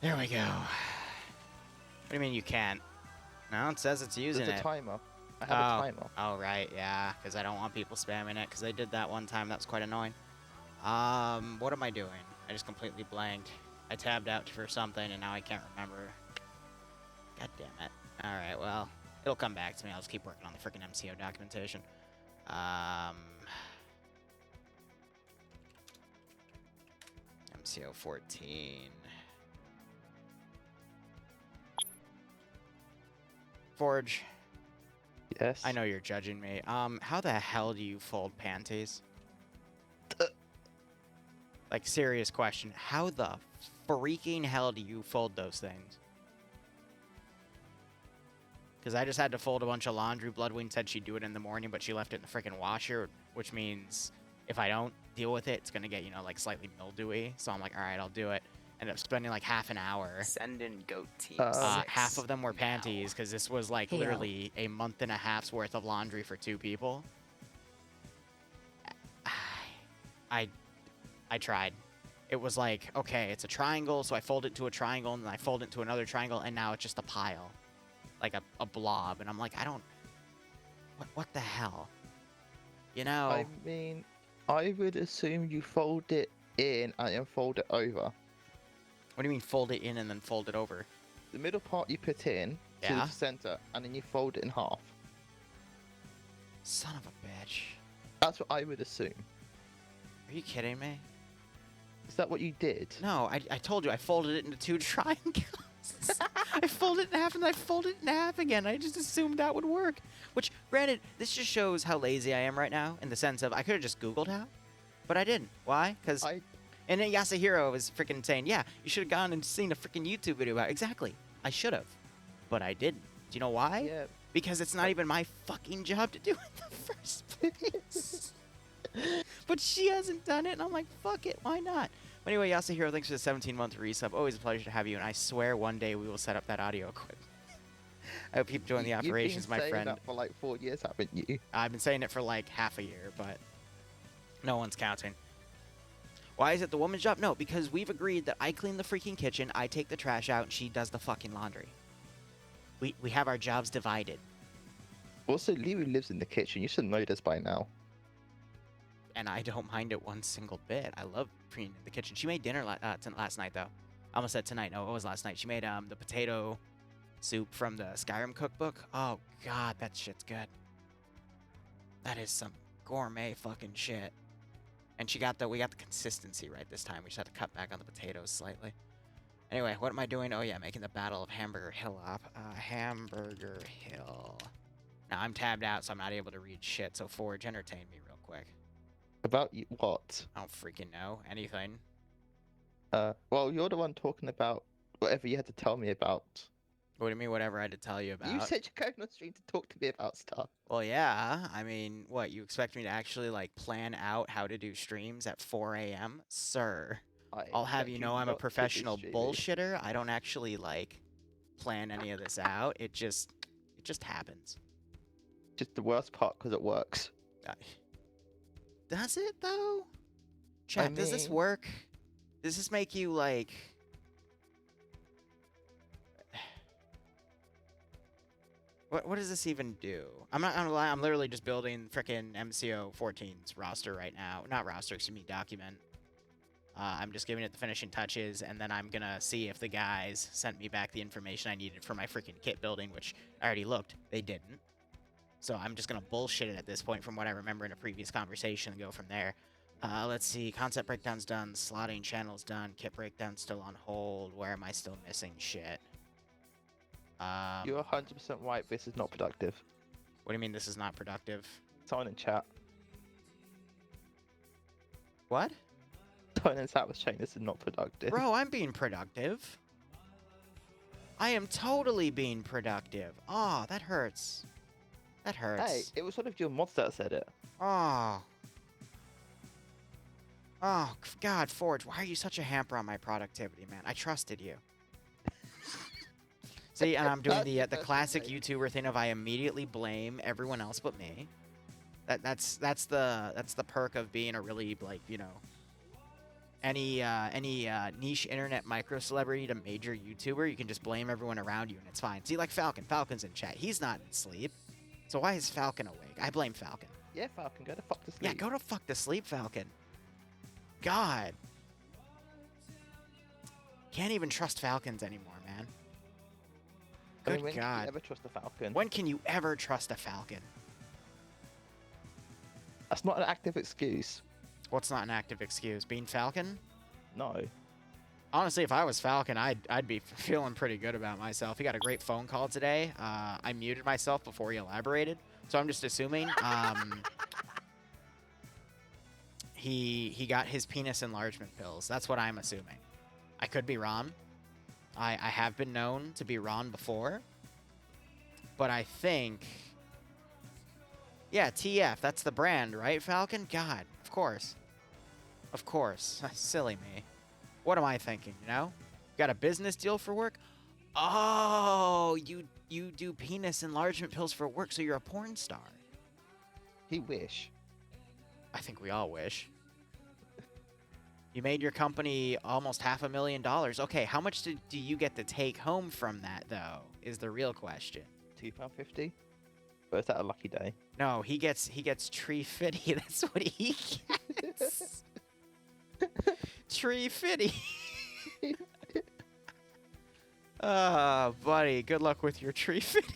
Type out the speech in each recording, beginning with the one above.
There we go. What do you mean you can't? No, it says it's using There's a it. timer. I have a timer. Oh, right, yeah, because I don't want people spamming it, because they did that one time. That was quite annoying. What am I doing? I just completely blanked. I tabbed out for something, and now I can't remember. God damn it. Alright, well, it'll come back to me. I'll just keep working on the freaking MCO documentation. MCO 14. Forge. Yes. I know you're judging me. How the hell do you fold panties? Like, serious question. How the freaking hell do you fold those things? Because I just had to fold a bunch of laundry. Bloodwing said she'd do it in the morning, but she left it in the freaking washer, which means if I don't deal with it, it's going to get, you know, like, slightly mildewy. So I'm like, all right, I'll do it. Ended up spending like half an hour. Send in goat team. Half of them were panties, because this was like literally a month and a half's worth of laundry for 2 people. I tried. It was like, okay, it's a triangle, so I fold it to a triangle, and then I fold it to another triangle, and now it's just a pile. Like a blob. And I'm like, I don't... What the hell? You know... I mean, I would assume you fold it in and then fold it over. What do you mean fold it in and then fold it over? The middle part you put in to the center, and then you fold it in half. Son of a bitch. That's what I would assume. Are you kidding me? Is that what you did? No, I told you I folded it into 2 triangles. I folded it in half and I folded it in half again. I just assumed that would work. Which, granted, this just shows how lazy I am right now, in the sense of I could have just Googled how, but I didn't. Why? Because... And then Yasuhiro was freaking saying, yeah, you should have gone and seen a freaking YouTube video about it. Exactly. I should have. But I didn't. Do you know why? Yeah. Because it's not even my fucking job to do it in the first place. But she hasn't done it, and I'm like, fuck it, why not? But anyway, Yasuhiro, thanks for the 17-month resub. Always a pleasure to have you, and I swear one day we will set up that audio equipment. I hope you join the operations, my friend. You've been saying that for like 4 years, haven't you? I've been saying it for like half a year, but no one's counting. Why is it the woman's job? No, because we've agreed that I clean the freaking kitchen, I take the trash out, and she does the fucking laundry. We have our jobs divided. Also, Liru lives in the kitchen. You should know this by now. And I don't mind it one single bit. I love cleaning the kitchen. She made dinner last night, though. I almost said tonight. No, it was last night. She made the potato soup from the Skyrim cookbook. Oh, God, that shit's good. That is some gourmet fucking shit. And we got the consistency right this time. We just had to cut back on the potatoes slightly. Anyway, what am I doing? Oh, yeah, making the Battle of Hamburger Hill up. Hamburger Hill. Now, I'm tabbed out, so I'm not able to read shit. So, Forge, entertain me real quick. About you, what? I don't freaking know. Anything. Well, you're the one talking about whatever you had to tell me about. What do you mean, whatever I had to tell you about? You said you're going on stream to talk to me about stuff. Well, yeah. I mean, what? You expect me to actually, like, plan out how to do streams at 4 a.m.? Sir. I'll have you know I'm a professional bullshitter. I don't actually, like, plan any of this out. It just happens. Just the worst part, because it works. Does it, though? Chat, does this work? Does this make you, like... What does this even do? I'm not gonna lie, I'm literally just building frickin' MCO 14's roster right now. Not roster, excuse me, document. I'm just giving it the finishing touches, and then I'm gonna see if the guys sent me back the information I needed for my freaking kit building, which I already looked. They didn't. So I'm just gonna bullshit it at this point from what I remember in a previous conversation and go from there. Let's see, concept breakdown's done, slotting channel's done, kit breakdown's still on hold. Where am I still missing shit? You're 100% right, this is not productive. What do you mean this is not productive? Someone in chat. What? Someone in chat was saying this is not productive. Bro, I'm being productive. I am totally being productive. Oh, that hurts. That hurts. Hey, it was one of your mods that said it. Oh. Oh, God, Forge, why are you such a hamper on my productivity, man? I trusted you. See, and I'm doing the classic YouTuber thing of I immediately blame everyone else but me. That's the perk of being a really, like, you know, any niche internet micro celebrity to major YouTuber, you can just blame everyone around you and it's fine. See, like Falcon. Falcon's in chat. He's not in sleep. So why is Falcon awake? I blame Falcon. Yeah, Falcon, go to fuck to sleep. Yeah, go to fuck to sleep, Falcon. God. Can't even trust Falcons anymore, man. I Good mean, when can God. you ever trust a Falcon? When can you ever trust a Falcon? That's not an active excuse. What's not an active excuse? Being Falcon? No. Honestly, if I was Falcon, I'd be feeling pretty good about myself. He got a great phone call today. I muted myself before he elaborated, so I'm just assuming he got his penis enlargement pills. That's what I'm assuming. I could be wrong. I have been known to be wrong before, but I think, yeah, TF. That's the brand, right, Falcon? God, of course. Of course. Silly me. What am I thinking, you know? Got a business deal for work? Oh, you do penis enlargement pills for work, so you're a porn star. He wish. I think we all wish. You made your company almost $500,000. Okay, how much do you get to take home from that, though, is the real question. £2.50? But is that a lucky day? No, he gets tree fitty. That's what he gets. Tree fitty. Ah, buddy, good luck with your tree fitty.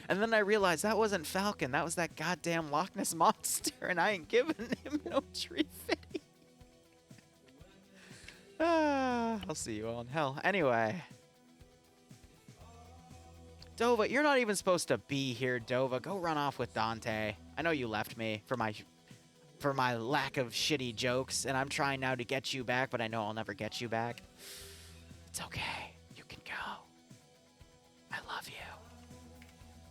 And then I realized that wasn't Falcon. That was that goddamn Loch Ness monster, and I ain't giving him no tree fitty. Ah, I'll see you all in hell. Anyway. Dova, you're not even supposed to be here, Dova. Go run off with Dante. I know you left me for my lack of shitty jokes, and I'm trying now to get you back, but I know I'll never get you back. It's okay. You can go. I love you.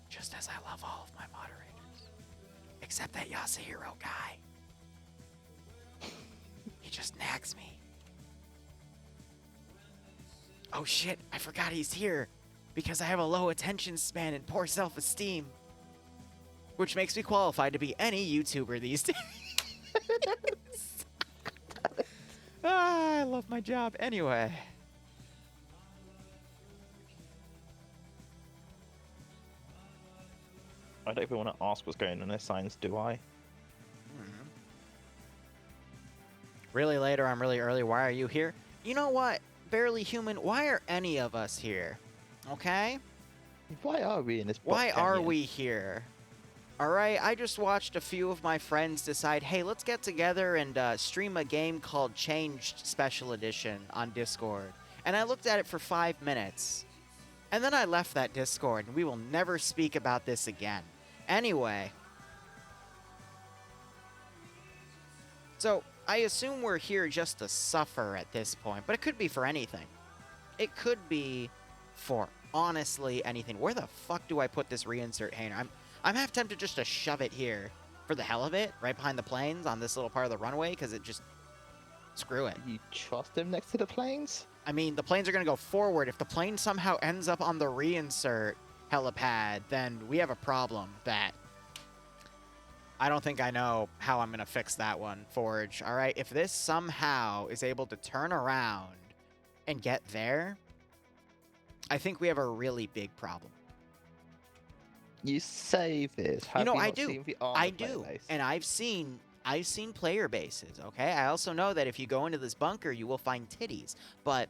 Just as I love all of my moderators. Except that Yasuhiro guy. He just nags me. Oh shit, I forgot he's here. Because I have a low attention span and poor self-esteem. Which makes me qualified to be any YouTuber these days. I love my job anyway. I don't even want to ask what's going on in their signs, do I? Really late or I'm really early. Why are you here? You know what? Barely human. Why are any of us here? Okay? Why are we in this Why bot are canyon? we here? Alright, I just watched a few of my friends decide, hey, let's get together and stream a game called Changed Special Edition on Discord. And I looked at it for 5 minutes. And then I left that Discord, and we will never speak about this again. Anyway. So, I assume we're here just to suffer at this point, but it could be for anything. It could be for honestly anything. Where the fuck do I put this reinsert hanger? I'm half tempted just to shove it here for the hell of it, right behind the planes on this little part of the runway, because it just... Screw it. You trust him next to the planes? I mean, the planes are going to go forward. If the plane somehow ends up on the reinsert helipad, then we have a problem that... I don't think I know how I'm going to fix that one, Forge. All right, if this somehow is able to turn around and get there, I think we have a really big problem. You say this. Have You know, you I not do. seen the armor I do. playlist? And I've seen player bases, okay? I also know that if you go into this bunker, you will find titties. But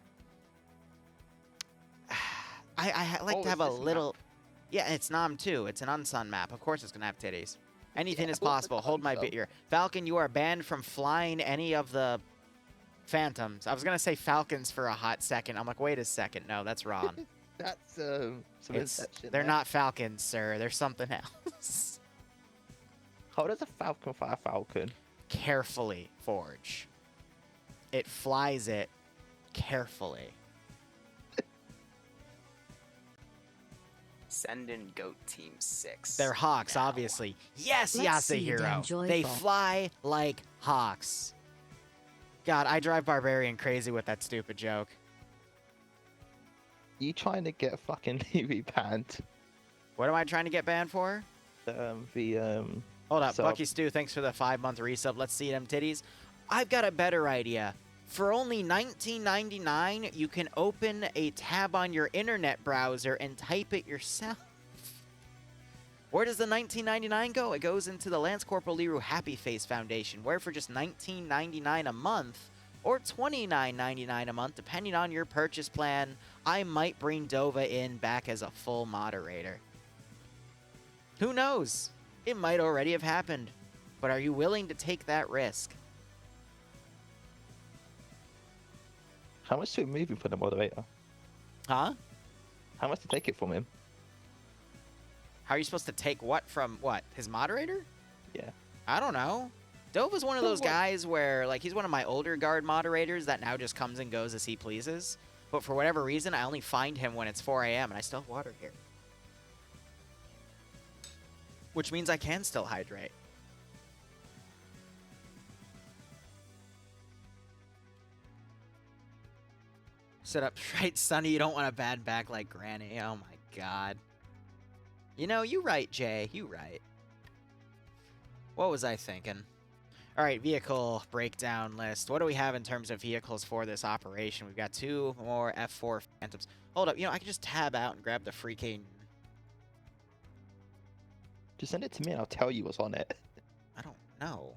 I like to have a little... Map? Yeah, it's Nam too. It's an Unsun map. Of course it's going to have titties. Anything Yeah, is what's the possible. Hold my concept? beer. Falcon, you are banned from flying any of the Phantoms. I was going to say Falcons for a hot second. I'm like, wait a second. No, that's wrong. That's some inception. They're there. not Falcons, sir. They're something else. How does a falcon fly a falcon? Carefully, Forge. It flies it carefully. Send in Goat Team 6. They're hawks, now. obviously. Yes, Let's see you Yasuhiro. damn They joyful. fly like hawks. God, I drive Barbarian crazy with that stupid joke. You trying to get fucking Levy banned? What am I trying to get banned for? The Hold up, So- Bucky Stew, thanks for the 5-month resub. Let's see them titties. I've got a better idea. For only $19.99, you can open a tab on your internet browser and type it yourself. Where does the $19.99 go? It goes into the Lance Corporal Liru Happy Face Foundation, where for just $19.99 a month, or $29.99 a month, depending on your purchase plan, I might bring Dova in back as a full moderator. Who knows? It might already have happened. But are you willing to take that risk? How much to remove him from the moderator? Huh? How much to take it from him? How are you supposed to take what from what? His moderator? Yeah. I don't know. Dova's one of those guys where, like, he's one of my older guard moderators that now just comes and goes as he pleases. But for whatever reason, I only find him when it's 4 a.m. and I still have water here. Which means I can still hydrate. Sit up straight, Sonny. You don't want a bad back like Granny. Oh, my God. You know, you right, Jay. You right. What was I thinking? All right, vehicle breakdown list. What do we have in terms of vehicles for this operation? We've got 2 more F4 Phantoms. Hold up. You know, I can just tab out and grab the freaking... Just send it to me and I'll tell you what's on it. I don't know.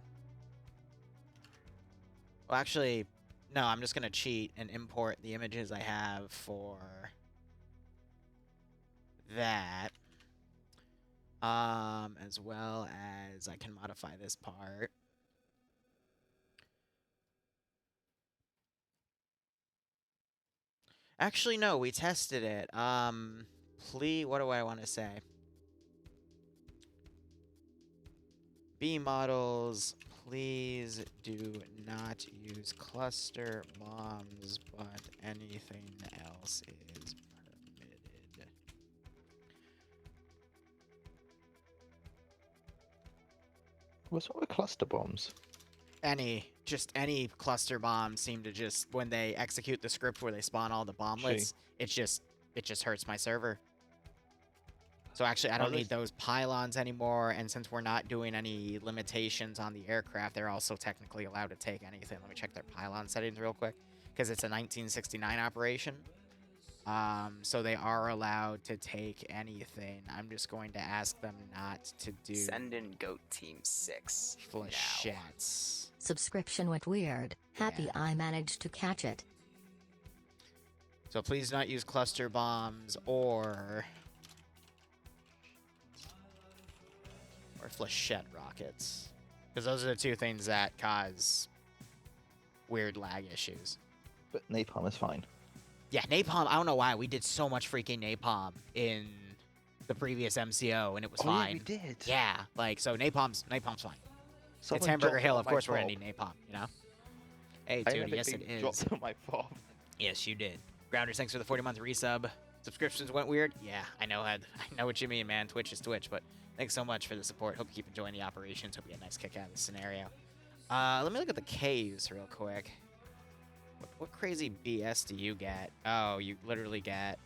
Well, actually, no, I'm just going to cheat and import the images I have for that. As well as I can modify this part. Actually, no, we tested it. Please, what do I want to say? B models, please do not use cluster bombs, but anything else is permitted. What's wrong with cluster bombs? Just any cluster bombs seem to just, when they execute the script where they spawn all the bomblets, it just hurts my server. So actually, I don't need those pylons anymore, and since we're not doing any limitations on the aircraft, they're also technically allowed to take anything. Let me check their pylon settings real quick, because it's a 1969 operation. So they are allowed to take anything. I'm just going to ask them not to do... Send in Goat Team 6 Flechettes. Subscription went weird. Happy I managed to catch it. So please not use cluster bombs or flechette rockets. Because those are the 2 things that cause weird lag issues. But napalm is fine. Yeah, napalm, I don't know why. We did so much freaking napalm in the previous MCO, and it was fine. Yeah, we did. Yeah, like, so napalm's fine. Someone it's Hamburger dropped Hill, on of my course we're gonna fob. need napalm, you know? Hey, I dude, never yes it think is. dropped on my fob. Yes, you did. Grounders, thanks for the 40-month resub. Subscriptions went weird? Yeah, I know what you mean, man. Twitch is Twitch, but thanks so much for the support. Hope you keep enjoying the operations. Hope you get a nice kick out of this scenario. Let me look at the Ks real quick. What crazy BS do you get? Oh, you literally get...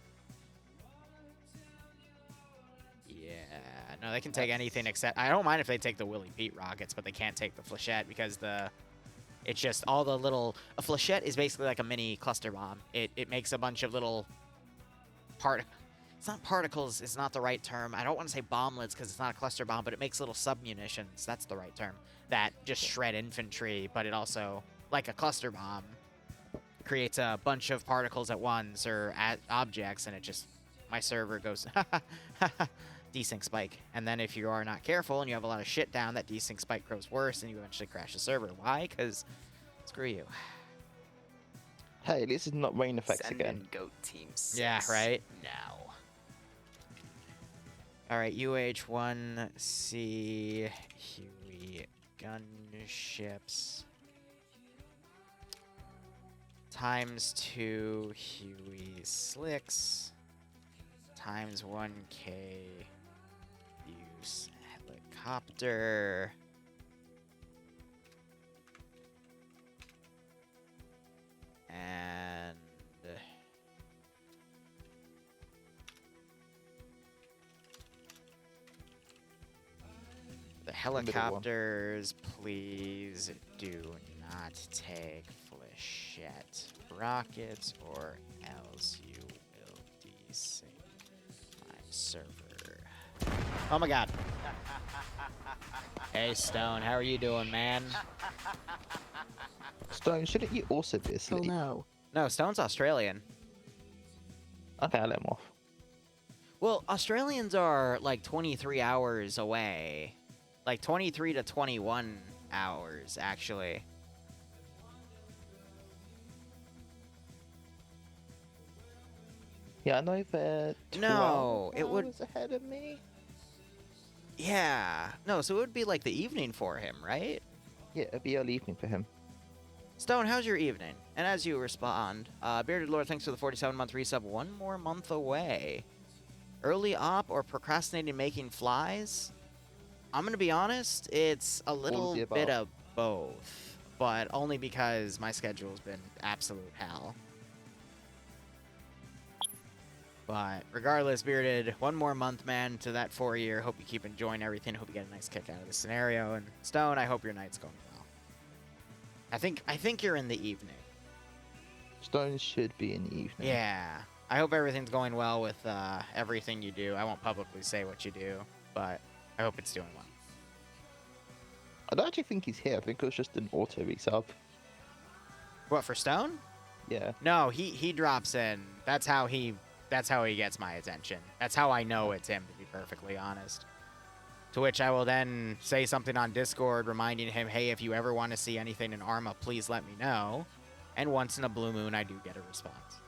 Yeah, no, they can take anything except... I don't mind if they take the Willie Pete rockets, but they can't take the flechette because it's just all the little... A flechette is basically like a mini cluster bomb. It makes a bunch of little... It's not particles, it's not the right term. I don't want to say bomblets because it's not a cluster bomb, but it makes little sub-munitions. That's the right term. That just shred infantry, but it also, like a cluster bomb, creates a bunch of particles at once or at objects, and it just... My server goes, desync spike. And then if you are not careful and you have a lot of shit down, that desync spike grows worse and you eventually crash the server. Why? Because screw you. Hey, this is not rain effects Send again. in Goat Team 6 Yeah, right? now. Alright, UH-1C Huey gunships. ×2 Huey slicks. ×1K use helicopter. And the helicopters, please do not take flechette rockets, or else you will desync my server. Oh my god. Hey Stone, how are you doing, man? Stone, shouldn't you also be asleep? Hello. No, Stone's Australian. Okay, I'll let him off. Well, Australians are like 23 hours away. Like 23 to 21 hours, actually. Yeah, I know they're 12 No, it would... hours ahead of me. Yeah. No, so it would be like the evening for him, right? Yeah, it'll be early evening for him. Stone, how's your evening? And as you respond, Bearded Lord, thanks for the 47-month resub. One more month away. Early op or procrastinating making flies? I'm going to be honest, it's a little bit of both. But only because my schedule's been absolute hell. But regardless, Bearded, one more month, man, to that 4-year. Hope you keep enjoying everything. Hope you get a nice kick out of the scenario. And Stone, I hope your night's going well. I think you're in the evening. Stone should be in the evening. Yeah. I hope everything's going well with everything you do. I won't publicly say what you do, but I hope it's doing well. I don't actually think he's here. I think it was just an auto resub. What, for Stone? Yeah. No, he drops in. That's how he gets my attention. That's how I know it's him, to be perfectly honest. To which I will then say something on Discord reminding him, hey, if you ever want to see anything in Arma, please let me know. And once in a blue moon, I do get a response.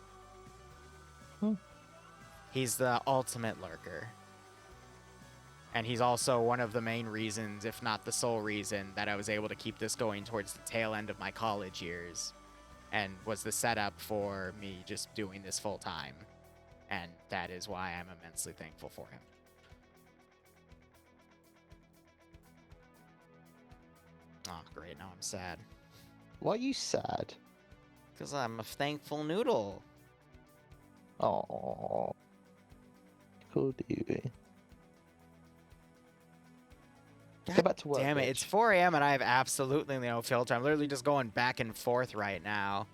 He's the ultimate lurker. And he's also one of the main reasons, if not the sole reason, that I was able to keep this going towards the tail end of my college years. And was the setup for me just doing this full time. And that is why I'm immensely thankful for him. Oh, great. Now I'm sad. Why are you sad? Because I'm a thankful noodle. Oh. Cool, dude. Go back to work. Damn it. bitch. It's 4 a.m. and I have absolutely no filter. I'm literally just going back and forth right now.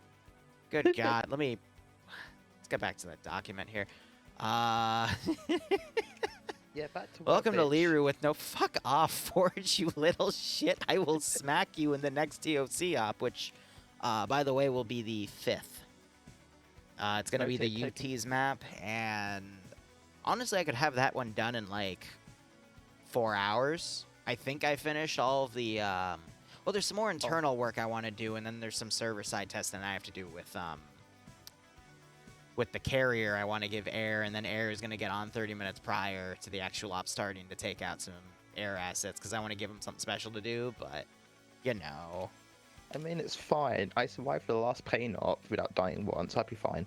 Good God. Let's get back to that document here. Yeah, back to work. Welcome to bitch. Liru with no... Fuck off, Forge, you little shit. I will smack you in the next TOC op, which, by the way, will be the 5th. It's going to be the UT's map, and honestly, I could have that one done in, like, 4 hours. I think I finished all of the... well, there's some more internal work I want to do, and then there's some server-side testing I have to do with the carrier. I want to give air, and then air is going to get on 30 minutes prior to the actual op starting to take out some air assets, because I want to give them something special to do, but, you know. I mean, it's fine. I survived the last pain op without dying once. I'd be fine.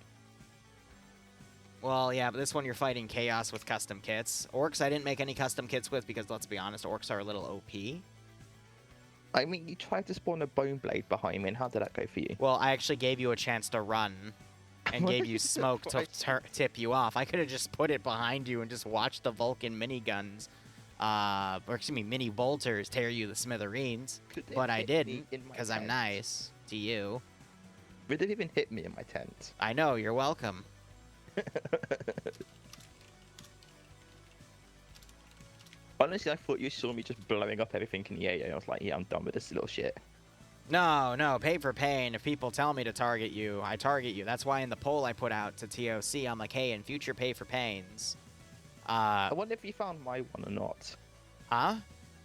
Well, yeah, but this one you're fighting chaos with custom kits. Orcs I didn't make any custom kits with, because let's be honest, orcs are a little OP. I mean, you tried to spawn a bone blade behind me, and how did that go for you? Well, I actually gave you a chance to run, and gave you smoke to tip you off. I could have just put it behind you and just watched the Vulcan miniguns, or excuse me, mini bolters tear you to smithereens. But I didn't, because I'm nice to you. It didn't even hit me in my tent. I know, you're welcome. Honestly, I thought you saw me just blowing up everything in the air, and I was like, yeah, I'm done with this little shit. No, pay for pain. If people tell me to target you, I target you. That's why in the poll I put out to TOC, I'm like, hey, in future pay for pains. I wonder if you found my one or not. Huh?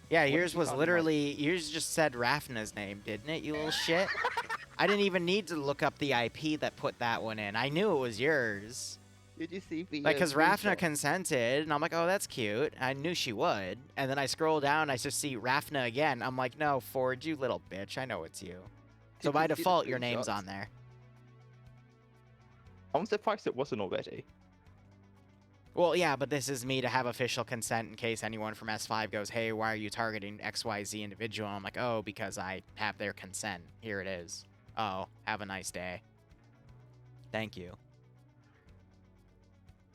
Yeah, What yours if you was found literally, yours just said Rafna's name, didn't it, you little shit? I didn't even need to look up the IP that put that one in. I knew it was yours. Did you see the... Like, because Rafna consented, and I'm like, oh, that's cute. I knew she would. And then I scroll down, I just see Rafna again. I'm like, no, Forge, you little bitch. I know it's you. So Did by you see the default, your name's screenshots? on there. I'm surprised it wasn't already. Well, yeah, but this is me to have official consent in case anyone from S5 goes, hey, why are you targeting XYZ individual? And I'm like, oh, because I have their consent. Here it is. Oh, have a nice day. Thank you.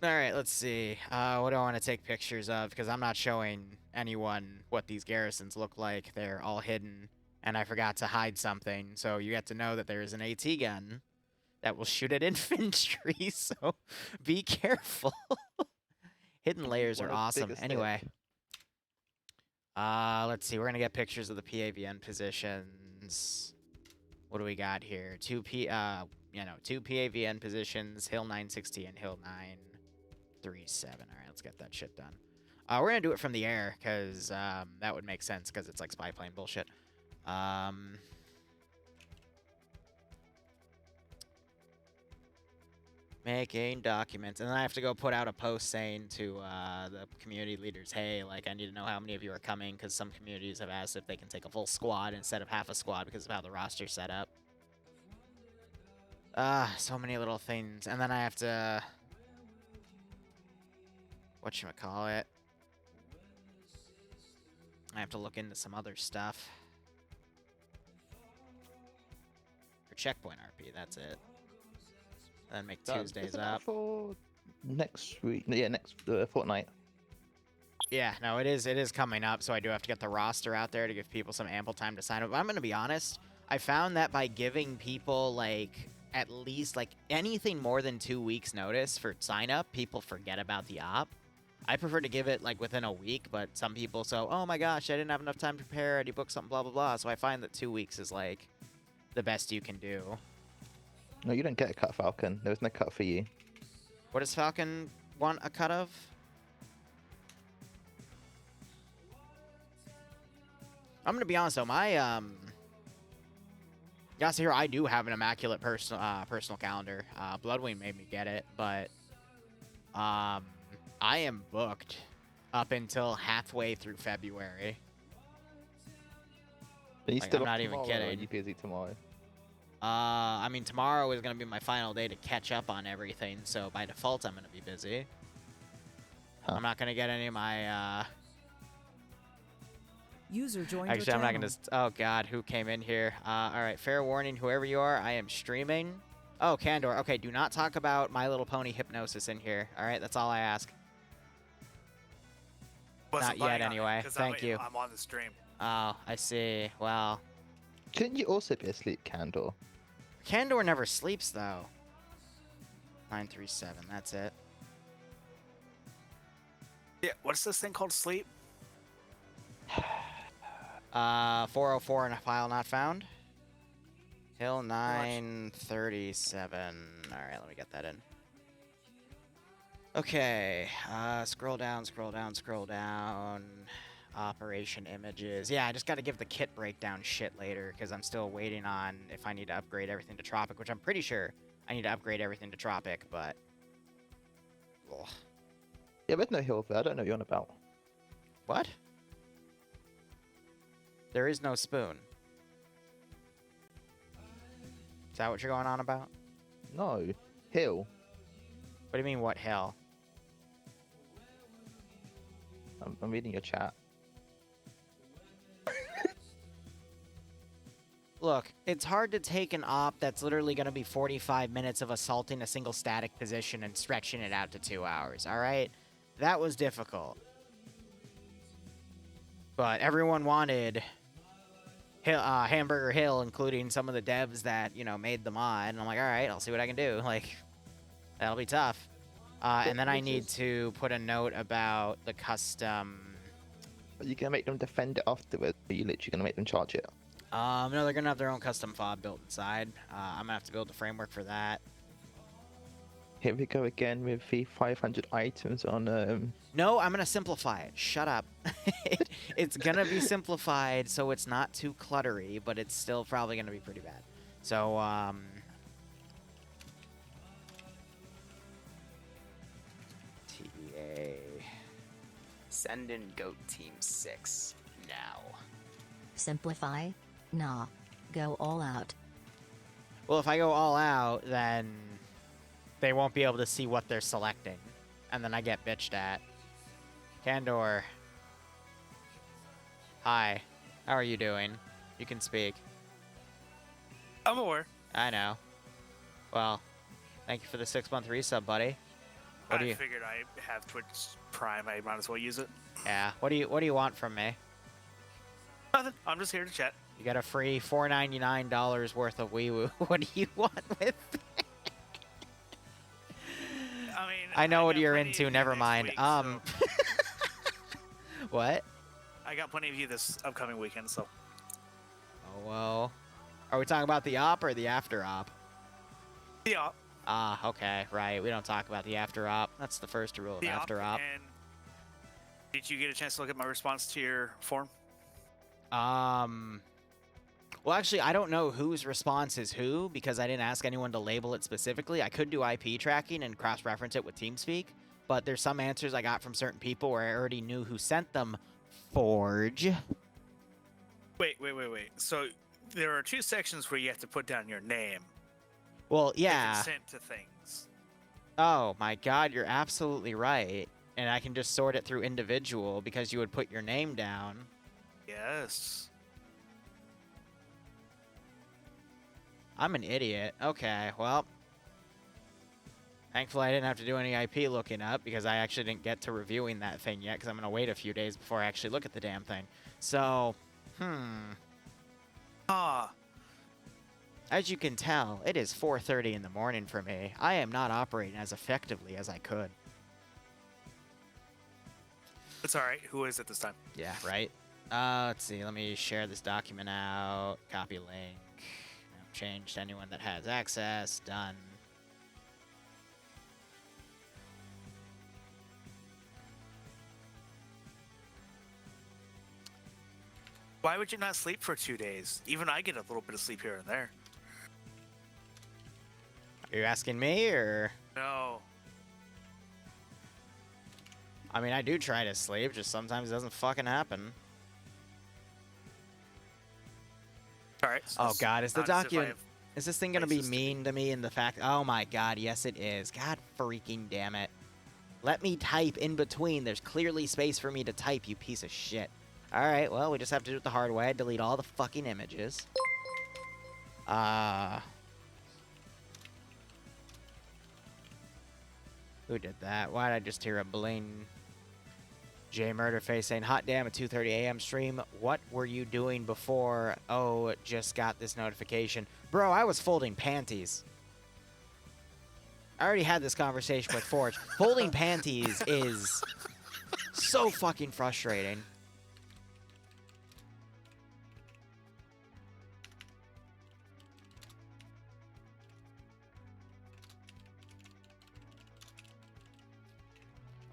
All right, let's see. What do I want to take pictures of? Because I'm not showing anyone what these garrisons look like. They're all hidden. and I forgot to hide something. So you get to know that there is an AT gun that will shoot at infantry. So be careful. Hidden layers are What a awesome. bigger step. Anyway, let's see. We're gonna get pictures of the PAVN positions. What do we got here? Two PAVN positions, Hill 960 and Hill 937. All right, let's get that shit done. We're gonna do it from the air because that would make sense because it's like spy plane bullshit. Making documents, and then I have to go put out a post saying to the community leaders, hey, like, I need to know how many of you are coming, because some communities have asked if they can take a full squad instead of half a squad because of how the roster's set up. So many little things, and then I have to, whatchamacallit, I have to look into some other stuff. For checkpoint RP, that's it. Then make Tuesdays Isn't that up. for next week? Yeah, next fortnight. Yeah, no, it is coming up, so I do have to get the roster out there to give people some ample time to sign up. But I'm going to be honest, I found that by giving people, like, at least, like, anything more than 2 weeks notice for sign up, people forget about the op. I prefer to give it, like, within a week, but some people so, oh my gosh, I didn't have enough time to prepare, I already booked something, blah, blah, blah. So I find that 2 weeks is, like, the best you can do. No, you don't get a cut, Falcon. There was no cut for you. What does Falcon want a cut of? I'm gonna be honest though, my yeah, so here I do have an immaculate personal calendar. Bloodwing made me get it, but I am booked up until halfway through February. Are you Like, still I'm off not even tomorrow, or kidding. Are you busy tomorrow? I mean, tomorrow is gonna be my final day to catch up on everything, so by default I'm gonna be busy. Huh. I'm not gonna get any of my User joined Actually, your I'm not channel. gonna. Oh God, who came in here? All right, fair warning, whoever you are, I am streaming. Oh, Candor. Okay, do not talk about My Little Pony hypnosis in here. All right, that's all I ask. Wasn't Not yet, planning on it, anyway. 'cause Thank you. I'm on the stream. Oh, I see. Well, Couldn't you also be asleep, Candor? Candor never sleeps though. 937. That's it. Yeah, what's this thing called? Sleep? 404 in a file not found. Hill 937. All right, let me get that in. Okay, scroll down, scroll down, scroll down. Operation images. Yeah, I just got to give the kit breakdown shit later because I'm still waiting on if I need to upgrade everything to Tropic, which I'm pretty sure I need to upgrade everything to Tropic, but... Ugh. Yeah, there's no hill there. I don't know what you're on about. What? There is no spoon. Is that what you're going on about? No. Hill. What do you mean, what hell? I'm reading your chat. Look, it's hard to take an op that's literally going to be 45 minutes of assaulting a single static position and stretching it out to 2 hours, alright? That was difficult. But everyone wanted Hamburger Hill, including some of the devs that, you know, made the mod. And I'm like, alright, I'll see what I can do. Like, that'll be tough. And then I need to put a note about the custom... Are you gonna make them defend it afterwards, or are you literally gonna make them charge it? No, they're going to have their own custom fob built inside. I'm going to have to build a framework for that. Here we go again with the 500 items on No, I'm going to simplify it. Shut up. It's going to be simplified so it's not too cluttery, but it's still probably going to be pretty bad. So, TA. Send in Goat Team 6 now. Simplify? Nah. Go all out. Well, if I go all out, then they won't be able to see what they're selecting. And then I get bitched at. Candor. Hi. How are you doing? You can speak. I'm aware. I know. Well, thank you for the 6-month resub, buddy. What do I you... figured I have Twitch Prime. I might as well use it. Yeah. What do you want from me? Nothing. I'm just here to chat. You got a free $4.99 worth of WeeWoo. What do you want with? I mean, I know what got you're plenty of into. you Never next mind. week, so What? I got plenty of you this upcoming weekend, so. Oh well. Are we talking about the op or the after op? Yeah. Ah, okay, right. We don't talk about the after op. That's the first rule of The after op. And did you get a chance to look at my response to your form? Well, actually, I don't know whose response is who because I didn't ask anyone to label it specifically. I could do IP tracking and cross-reference it with TeamSpeak, but there's some answers I got from certain people where I already knew who sent them. Forge. Wait. So there are two sections where you have to put down your name. Well, To yeah. consent to things. Oh my God, you're absolutely right. And I can just sort it through individual because you would put your name down. Yes. I'm an idiot. Okay, well. Thankfully, I didn't have to do any IP looking up because I actually didn't get to reviewing that thing yet because I'm going to wait a few days before I actually look at the damn thing. So, As you can tell, it is 4:30 in the morning for me. I am not operating as effectively as I could. It's all right. Who is it this time? Yeah, right? Let's see. Let me share this document out. Copy link. Change to anyone that has access. Done. Why would you not sleep for 2 days? Even I get a little bit of sleep here and there. Are you asking me, or? No. I mean, I do try to sleep, just sometimes it doesn't fucking happen. All right. So Oh it's God, is the not as if I document... have Is this thing gonna be places to be. mean to me in the fact... Oh my God, yes it is. God freaking damn it. Let me type in between. There's clearly space for me to type, you piece of shit. Alright, well, we just have to do it the hard way. Delete all the fucking images. Who did that? Why did I just hear a bling? J Murderface saying, hot damn, a 2:30 a.m. stream. What were you doing before? Oh, just got this notification. Bro, I was folding panties. I already had this conversation with Forge. Folding panties is so fucking frustrating.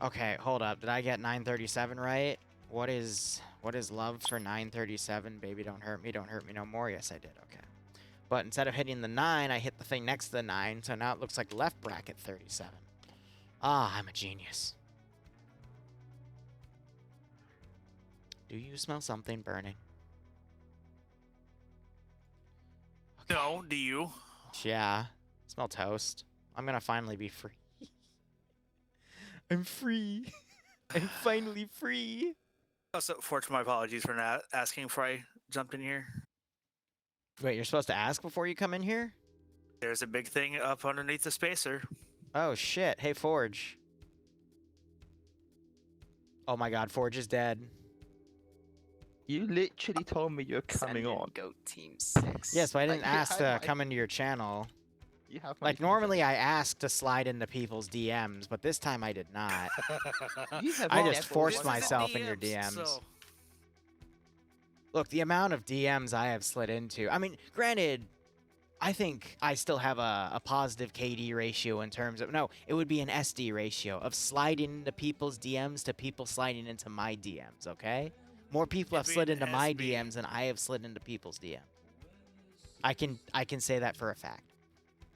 Okay, hold up. Did I get 937 right? What is love for 937? Baby, don't hurt me no more. Yes, I did. Okay. But instead of hitting the 9, I hit the thing next to the 9, so now it looks like left bracket 37. Ah, I'm a genius. Do you smell something burning? Okay. No, do you? Yeah. Smell toast. I'm gonna finally be free. I'm free. I'm finally free. Also, Forge, my apologies for not asking before I jumped in here. Wait, you're supposed to ask before you come in here? There's a big thing up underneath the spacer. Oh, shit. Hey, Forge. Oh my God, Forge is dead. You literally told me you're coming Send in on. Goat Team 6. Yes, but I didn't Like, ask to I- come into your channel. You have my Like, normally I ask to slide into people's DMs, but this time I did not. You have I my just full forced This is response. myself in your DMs. So Look, the amount of DMs I have slid into. I mean, granted, I think I still have a positive KD ratio in terms of... No, it would be an SD ratio of sliding into people's DMs to people sliding into my DMs, okay? More people have It'd be slid an into my SB. DMs than I have slid into people's DMs. I can say that for a fact.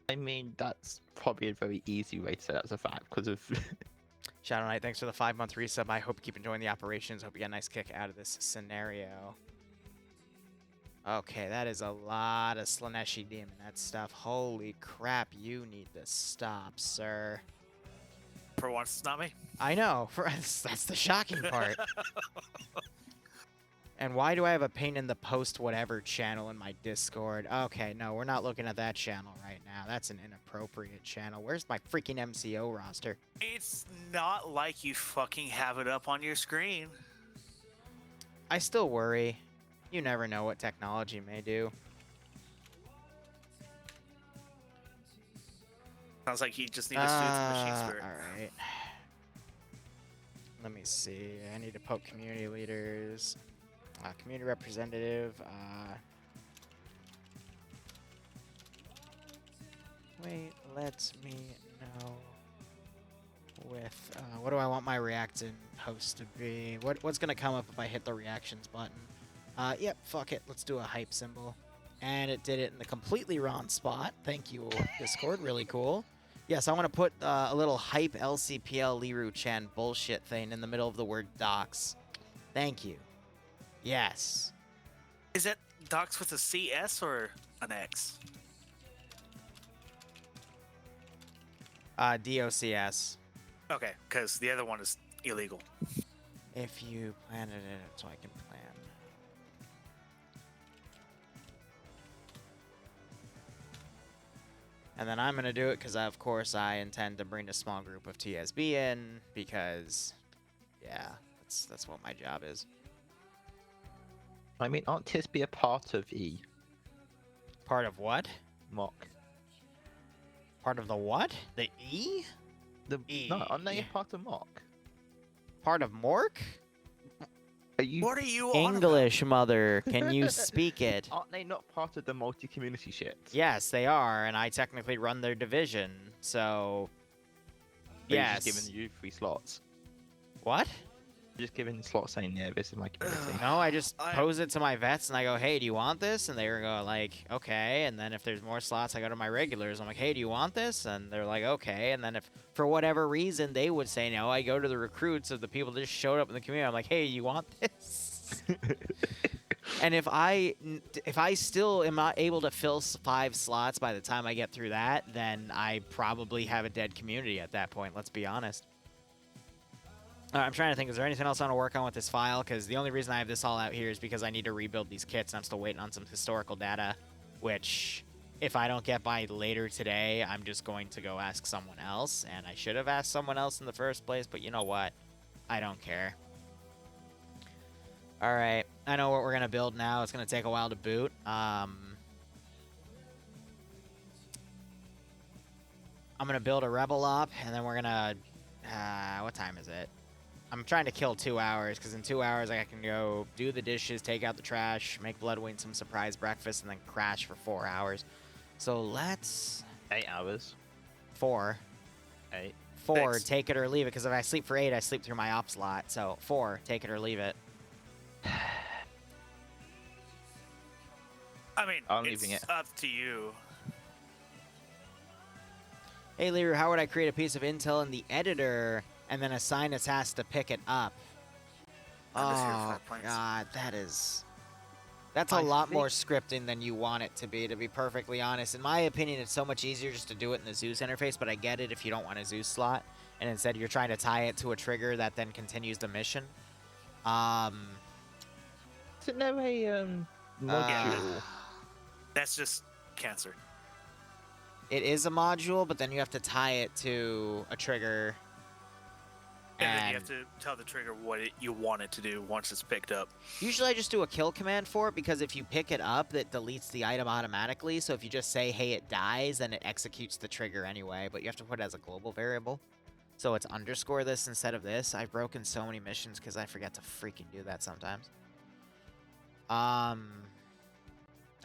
I mean, that's probably a very easy way to say that as a fact because of. Shadow Knight, thanks for the 5-month resub. I hope you keep enjoying the operations. Hope you get a nice kick out of this scenario. Okay, that is a lot of Slaneshi Demon. That stuff. Holy crap, you need to stop, sir. for once, it's not me. I know. That's the shocking part. And why do I have a pain in the post whatever channel in my Discord? Okay, no, we're not looking at that channel right now. That's an inappropriate channel. Where's my freaking MCO roster? It's not like you fucking have it up on your screen. I still worry. You never know what technology may do. Sounds like you just need to soothe the machine spirit. Alright. Let me see. I need to poke community leaders. Community representative. Wait, let me know with what do I want my reactant host to be? What's gonna come up if I hit the reactions button? Yep, fuck it. Let's do a hype symbol. And it did it in the completely wrong spot. Thank you, Discord. Really cool. Yes, I want to put a little hype LCPL Liru Chen bullshit thing in the middle of the word docs. Thank you. Yes. Is that docs with a CS or an X? DOCS. Okay, because the other one is illegal. If you planted it so I can plan. And then I'm going to do it because, of course, I intend to bring a small group of TSB in because, yeah, that's what my job is. I mean, aren't TSB a part of E? Part of what? Mock. Part of the what? The E? No, aren't they a part of Mock? Part of Mork? Are you? What are you on English, mother. Can you speak it? Aren't they not part of the multi-community shit? Yes, they are, and I technically run their division, so... They're yes. just giving you free slots. What? Just giving slots saying, yeah, this is my community. No, I just pose it to my vets, and I go, hey, do you want this? And they go, like, okay. And then if there's more slots, I go to my regulars. I'm like, hey, do you want this? And they're like, okay. And then if, for whatever reason, they would say no, I go to the recruits of the people that just showed up in the community. I'm like, hey, you want this? And if I still am not able to fill 5 slots by the time I get through that, then I probably have a dead community at that point, let's be honest. I'm trying to think, is there anything else I want to work on with this file? Because the only reason I have this all out here is because I need to rebuild these kits, and I'm still waiting on some historical data, which, if I don't get by later today, I'm just going to go ask someone else, and I should have asked someone else in the first place, but you know what? I don't care. Alright, I know what we're going to build now. It's going to take a while to boot. I'm going to build a rebel op, and then we're going to... what time is it? I'm trying to kill 2 hours, because in 2 hours I can go do the dishes, take out the trash, make Bloodwing some surprise breakfast, and then crash for 4 hours. So let's... 8 hours. 4. 8. 4, 6. take it or leave it, because if I sleep for 8, I sleep through my op slot. So 4, take it or leave it. I mean, I'm it's leaving it. up to you. Hey, Liru, how would I create a piece of intel in the editor and then assign a task to pick it up? Under zero Oh, flat points. God, that's a I lot think- more scripting than you want it to be perfectly honest. In my opinion, it's so much easier just to do it in the Zeus interface, but I get it if you don't want a Zeus slot, and instead you're trying to tie it to a trigger that then continues the mission. Isn't there a module? That's just cancer. It is a module, but then you have to tie it to a trigger. And then you have to tell the trigger what you want it to do once it's picked up. Usually I just do a kill command for it, because if you pick it up, that deletes the item automatically. So if you just say, hey, it dies, then it executes the trigger anyway. But you have to put it as a global variable. So it's underscore this instead of this. I've broken so many missions because I forget to freaking do that sometimes.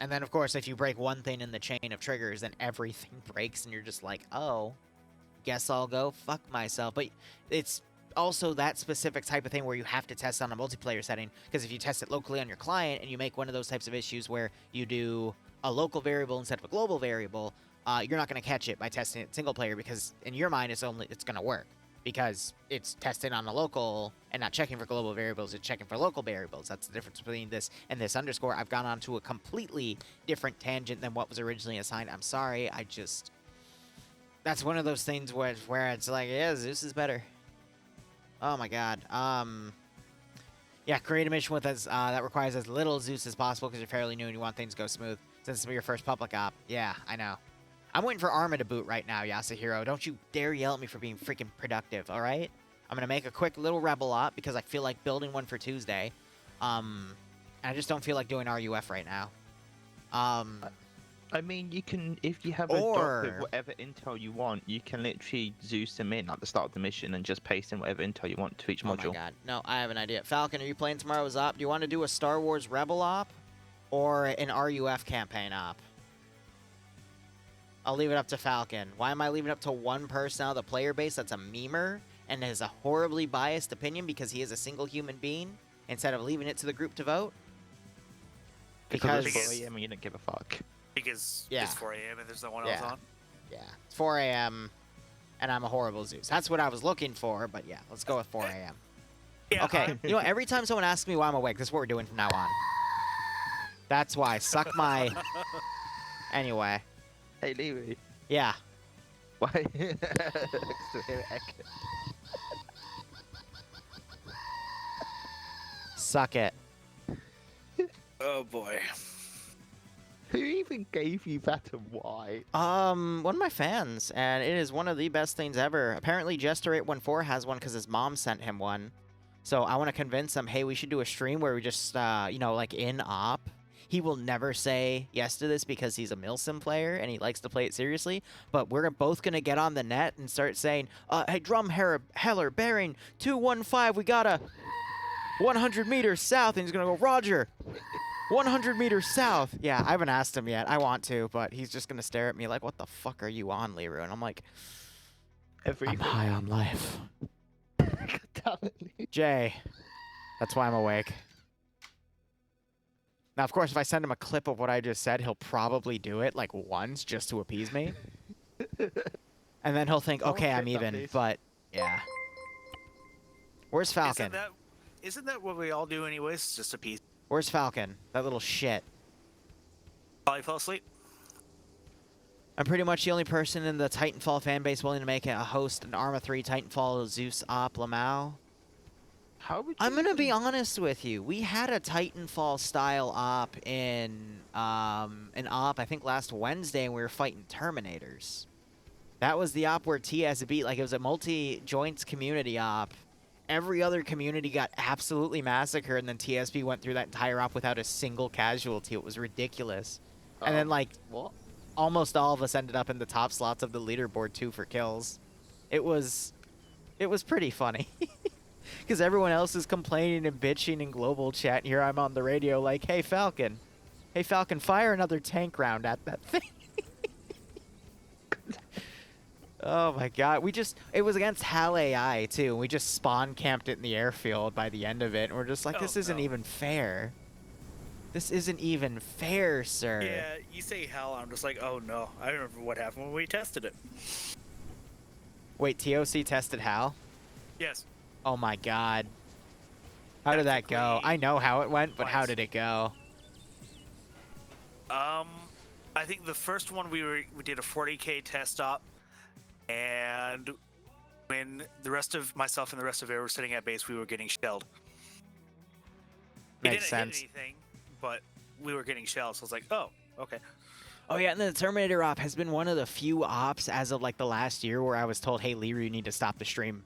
And then, of course, if you break one thing in the chain of triggers, then everything breaks, and you're just like, oh, guess I'll go fuck myself. But it's also that specific type of thing where you have to test on a multiplayer setting, because if you test it locally on your client and you make one of those types of issues where you do a local variable instead of a global variable, you're not going to catch it by testing it single player, because in your mind it's going to work because it's testing on a local and not checking for global variables, it's checking for local variables. That's the difference between this and this underscore. I've gone on to a completely different tangent than what was originally assigned. I'm sorry, that's one of those things where it's like, yeah, Zeus is better. Oh my god. Yeah, create a mission with that requires as little Zeus as possible because you're fairly new and you want things to go smooth. Since this will be your first public op. Yeah, I know. I'm waiting for Arma to boot right now, Yasuhiro. Don't you dare yell at me for being freaking productive, alright? I'm gonna make a quick little rebel op because I feel like building one for Tuesday. I just don't feel like doing RUF right now. I mean, you can, if you have a doc with whatever intel you want, you can literally Zeus them in at the start of the mission and just paste in whatever intel you want to each module. Oh my god. No, I have an idea. Falcon, are you playing tomorrow's op? Do you want to do a Star Wars Rebel op or an RUF campaign op? I'll leave it up to Falcon. Why am I leaving it up to one person out of the player base that's a memer and has a horribly biased opinion because he is a single human being instead of leaving it to the group to vote? Because it's 4 AM and you don't give a fuck. Because Yeah. it's 4 AM and there's no one Yeah. else on. Yeah, it's 4 a.m. and I'm a horrible Zeus. That's what I was looking for, but yeah, let's go with 4 a.m. Yeah, Okay, you know, every time someone asks me why I'm awake, this is what we're doing from now on. That's why. Suck my... Anyway. Hey, Liru. Yeah. Why? Still hear it echo. Suck it. Oh boy. Who even gave you that and why? One of my fans, and it is one of the best things ever. Apparently, Jester814 has one because his mom sent him one. So I want to convince him, hey, we should do a stream where we just, you know, like in op. He will never say yes to this because he's a Milsim player and he likes to play it seriously. But we're both going to get on the net and start saying, hey, Heller, bearing 215, we got a 100 meters south. And he's going to go, Roger, 100 meters south. Yeah, I haven't asked him yet. I want to, but he's just going to stare at me like, what the fuck are you on, Liru? And I'm like, I'm high on life. Damn it, Liru. Jay, that's why I'm awake. Now, of course, if I send him a clip of what I just said, he'll probably do it like once just to appease me. And then he'll think, okay, I'm even, but yeah. Where's Falcon? Isn't that what we all do anyways? It's just a piece. Where's Falcon? That little shit. Probably fell asleep. I'm pretty much the only person in the Titanfall fanbase willing to make a host an Arma 3 Titanfall Zeus Op Lamau. How would you I'm gonna be even- honest with you. We had a Titanfall style op in an op I think last Wednesday, and we were fighting Terminators. That was the op where TS beat, like it was a multi-joints community op. Every other community got absolutely massacred, and then TSB went through that entire op without a single casualty. It was ridiculous. And then like What? almost all of us ended up in the top slots of the leaderboard too for kills. It was pretty funny. Because everyone else is complaining and bitching in global chat, and here I'm on the radio like, hey Falcon, fire another tank round at that thing. Oh my god, it was against HAL AI too, and we just spawn camped it in the airfield by the end of it, and we're just like, this isn't even fair. This isn't even fair, sir. Yeah, you say hell, I'm just like, oh no. I remember what happened when we tested it. Wait, TOC tested HAL? Yes. Oh my god. How did that go? I know how it went, but how did it go? I think the first one we did a 40k test op, and when the rest of myself and the rest of it were sitting at base, we were getting shelled. Makes it didn't sense. hit anything, but we were getting shelled, so I was like, oh, okay. Oh yeah, and the Terminator op has been one of the few ops as of like the last year where I was told, hey Liru, you need to stop the stream.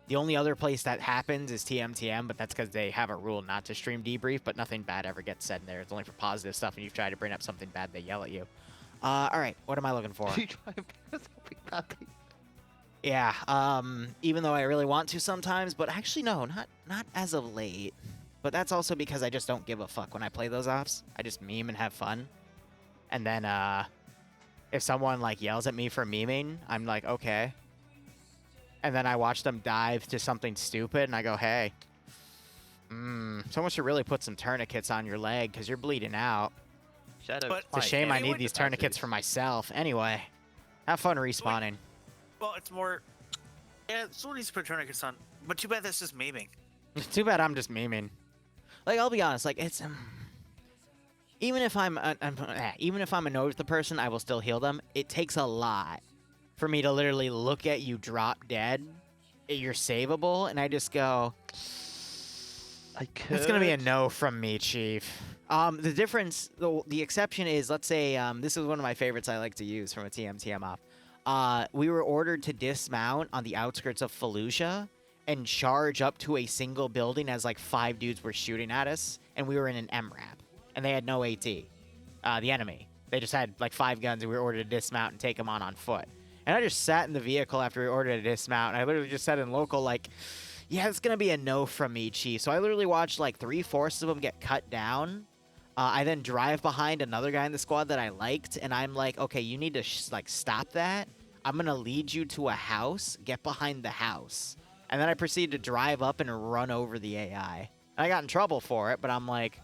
The only other place that happens is TMTM, but that's because they have a rule not to stream debrief, but nothing bad ever gets said in there. It's only for positive stuff, and you try to bring up something bad, they yell at you. Alright, what am I looking for? You try and put something badly. Yeah, even though I really want to sometimes, but actually no, not as of late. But that's also because I just don't give a fuck when I play those ops. I just meme and have fun. And then, if someone, like, yells at me for memeing, I'm like, okay. And then I watch them dive to something stupid, and I go, hey, someone should really put some tourniquets on your leg, because you're bleeding out. Shadow, But- It's a shame I it need would- these tourniquets for myself. Anyway, have fun respawning. Well, it's more... Yeah, someone needs to put tourniquets on, but too bad that's just memeing. Too bad I'm just memeing. Like, I'll be honest, like, it's... even if I'm annoyed with the person, I will still heal them. It takes a lot for me to literally look at you drop dead. You're savable, and I just go... I could. It's gonna be a no from me, Chief. The difference, the exception is, let's say, this is one of my favorites I like to use from a TMTM op. We were ordered to dismount on the outskirts of Fallujah and charge up to a single building as like 5 dudes were shooting at us, and we were in an MRAP, and they had no AT. The enemy. They just had like 5 guns, and we were ordered to dismount and take them on foot. And I just sat in the vehicle after we ordered to dismount, and I literally just said in local, like, yeah, it's going to be a no from me, Chief. So I literally watched like 3/4 of them get cut down. I then drive behind another guy in the squad that I liked, and I'm like, okay, you need to like stop that. I'm going to lead you to a house, get behind the house. And then I proceed to drive up and run over the AI. I got in trouble for it, but I'm like,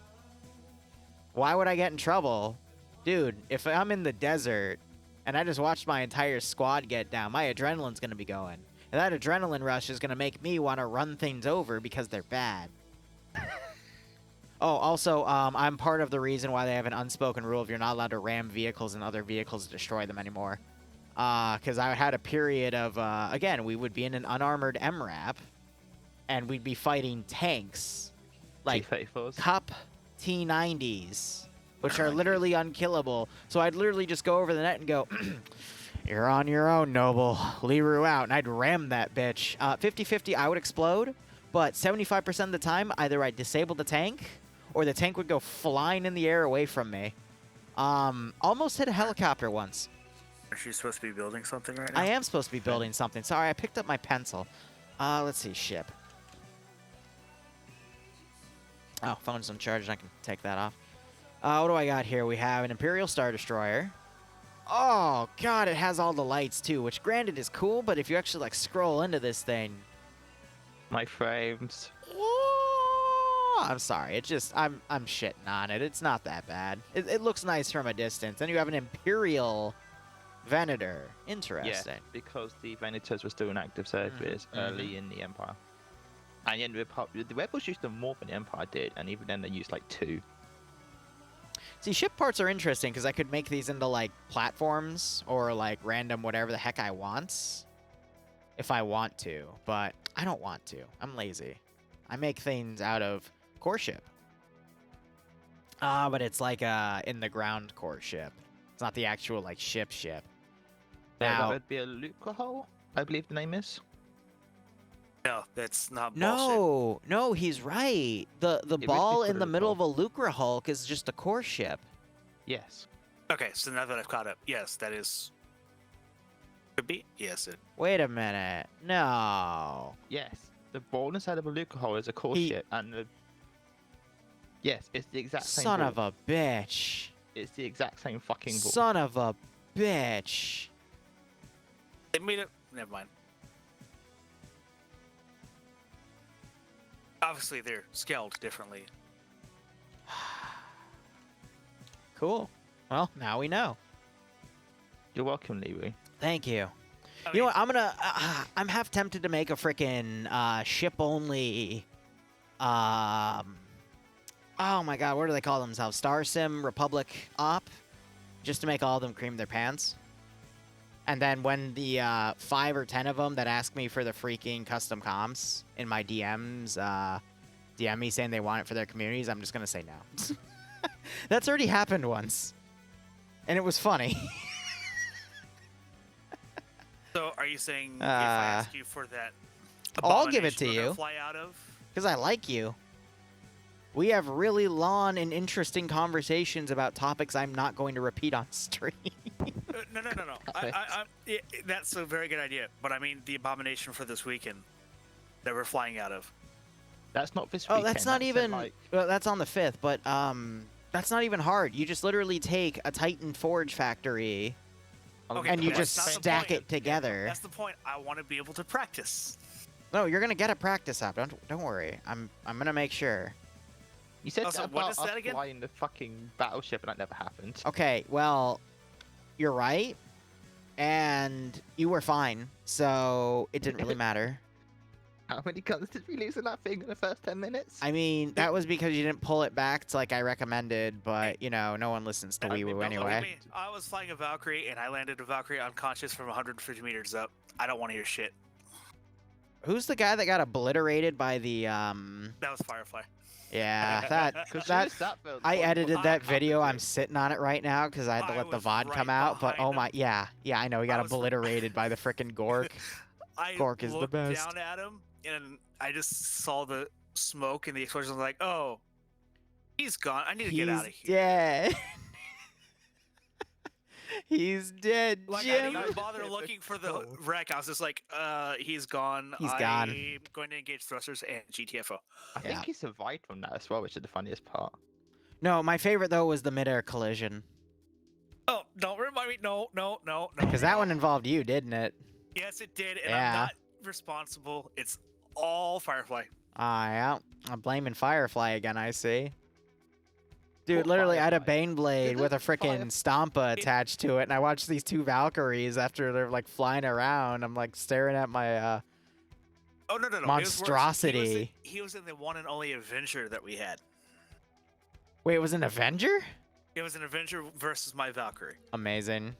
why would I get in trouble? Dude, if I'm in the desert and I just watched my entire squad get down, my adrenaline's going to be going. And that adrenaline rush is going to make me want to run things over because they're bad. Oh, also, I'm part of the reason why they have an unspoken rule of you're not allowed to ram vehicles and other vehicles to destroy them anymore. Because I had a period of, again, we would be in an unarmored MRAP, and we'd be fighting tanks, like T-34s. Cup T90s, which are literally unkillable. So I'd literally just go over the net and go, you're on your own, Noble. Liru out, and I'd ram that bitch. 50-50, I would explode, but 75% of the time, either I'd disable the tank, or the tank would go flying in the air away from me. Almost hit a helicopter once. Are you supposed to be building something right now? I am supposed to be building something. Sorry, I picked up my pencil. Let's see, ship. Oh, phone's on charge, and I can take that off. What do I got here? We have an Imperial Star Destroyer. Oh, God, it has all the lights, too, which, granted, is cool, but if you actually, like, scroll into this thing... My frames. I'm sorry. It's just, I'm shitting on it. It's not that bad. It looks nice from a distance. Then you have an Imperial Venator. Interesting. Yeah, because the Venators were still in active service early in the Empire. And in the Rebels used them more than the Empire did, and even then they used like 2. See, ship parts are interesting because I could make these into, like, platforms or, like, random whatever the heck I want. If I want to. But I don't want to. I'm lazy. I make things out of core ship. But it's like a in-the-ground core ship. It's not the actual, like, ship. That would be a Lucre hole, I believe the name is. No, that's not bullshit. No, he's right. The ball in the middle of a Lucre Hulk is just a core ship. Yes. Okay, so now that I've caught up, yes, that is... Could be? Yes, it... Wait a minute. No. Yes. The ball inside of a Lucre hole is a core ship, and the... Yes, it's the exact same Son ball. of a bitch. It's the exact same fucking ball. Son of a bitch. They made it... Never mind. Obviously, they're scaled differently. Cool. Well, now we know. You're welcome, Liru. Thank you. I You know mean, what? I'm gonna... I'm half tempted to make a frickin' ship-only... oh my god, what do they call themselves? Star Sim Republic Op? Just to make all of them cream their pants. And then when the 5 or 10 of them that ask me for the freaking custom comms in my DMs DM me saying they want it for their communities, I'm just going to say no. That's already happened once. And it was funny. So, are you saying if I ask you for that I'll give it to abomination we're gonna you. fly out of? Because I like you. We have really long and interesting conversations about topics I'm not going to repeat on stream. No. That's a very good idea. But I mean the abomination for this weekend that we're flying out of. That's not this Oh, weekend. that's not even... Like... Well, that's on the 5th, but that's not even hard. You just literally take a Titan Forge factory Okay, and you that's just not the stack point. it together. That's the point. I want to be able to practice. No, you're gonna get a practice up. Don't worry. I'm gonna make sure. You said Also, that what about is that us again? flying the fucking battleship, and that never happened. Okay, well, you're right, and you were fine, so it didn't really matter. How many guns did we lose in that thing in the first 10 minutes? I mean, that was because you didn't pull it back to like I recommended, but you know, no one listens to I mean, Wee Woo no, anyway. I was flying a Valkyrie and I landed a Valkyrie unconscious from 150 meters up. I don't want to hear shit. Who's the guy that got obliterated by the That was Firefly. Yeah, build I edited I- that video. I'm sitting on it right now because I had to I let the was VOD right come out. But oh behind my, yeah, I know he got I was- obliterated by the frickin' Gork. I Gork is the looked best. down at him and I just saw the smoke and the explosion. I was like, oh, He's gone. I need to get out of He's here. dead. He's dead, Like, I Jim. didn't even bother looking for the wreck. I was just like, he's gone. He's gone. I'm going to engage thrusters and GTFO. I think he survived from that as well, which is the funniest part. No, my favorite though was the midair collision. Oh, don't remind me. No. Because that one involved you, didn't it? Yes, it did, and Yeah. I'm not responsible. It's all Firefly. Yeah. I'm blaming Firefly again, I see. Dude, Poor literally, I had a Firefly. Bane Blade Did with a the Fire- freaking Stompa attached to it, and I watched these two Valkyries after they're like flying around. I'm like staring at my Oh, no. It was worse. monstrosity. He was in the one and only Avenger that we had. Wait, it was an Avenger? It was an Avenger versus my Valkyrie. Amazing.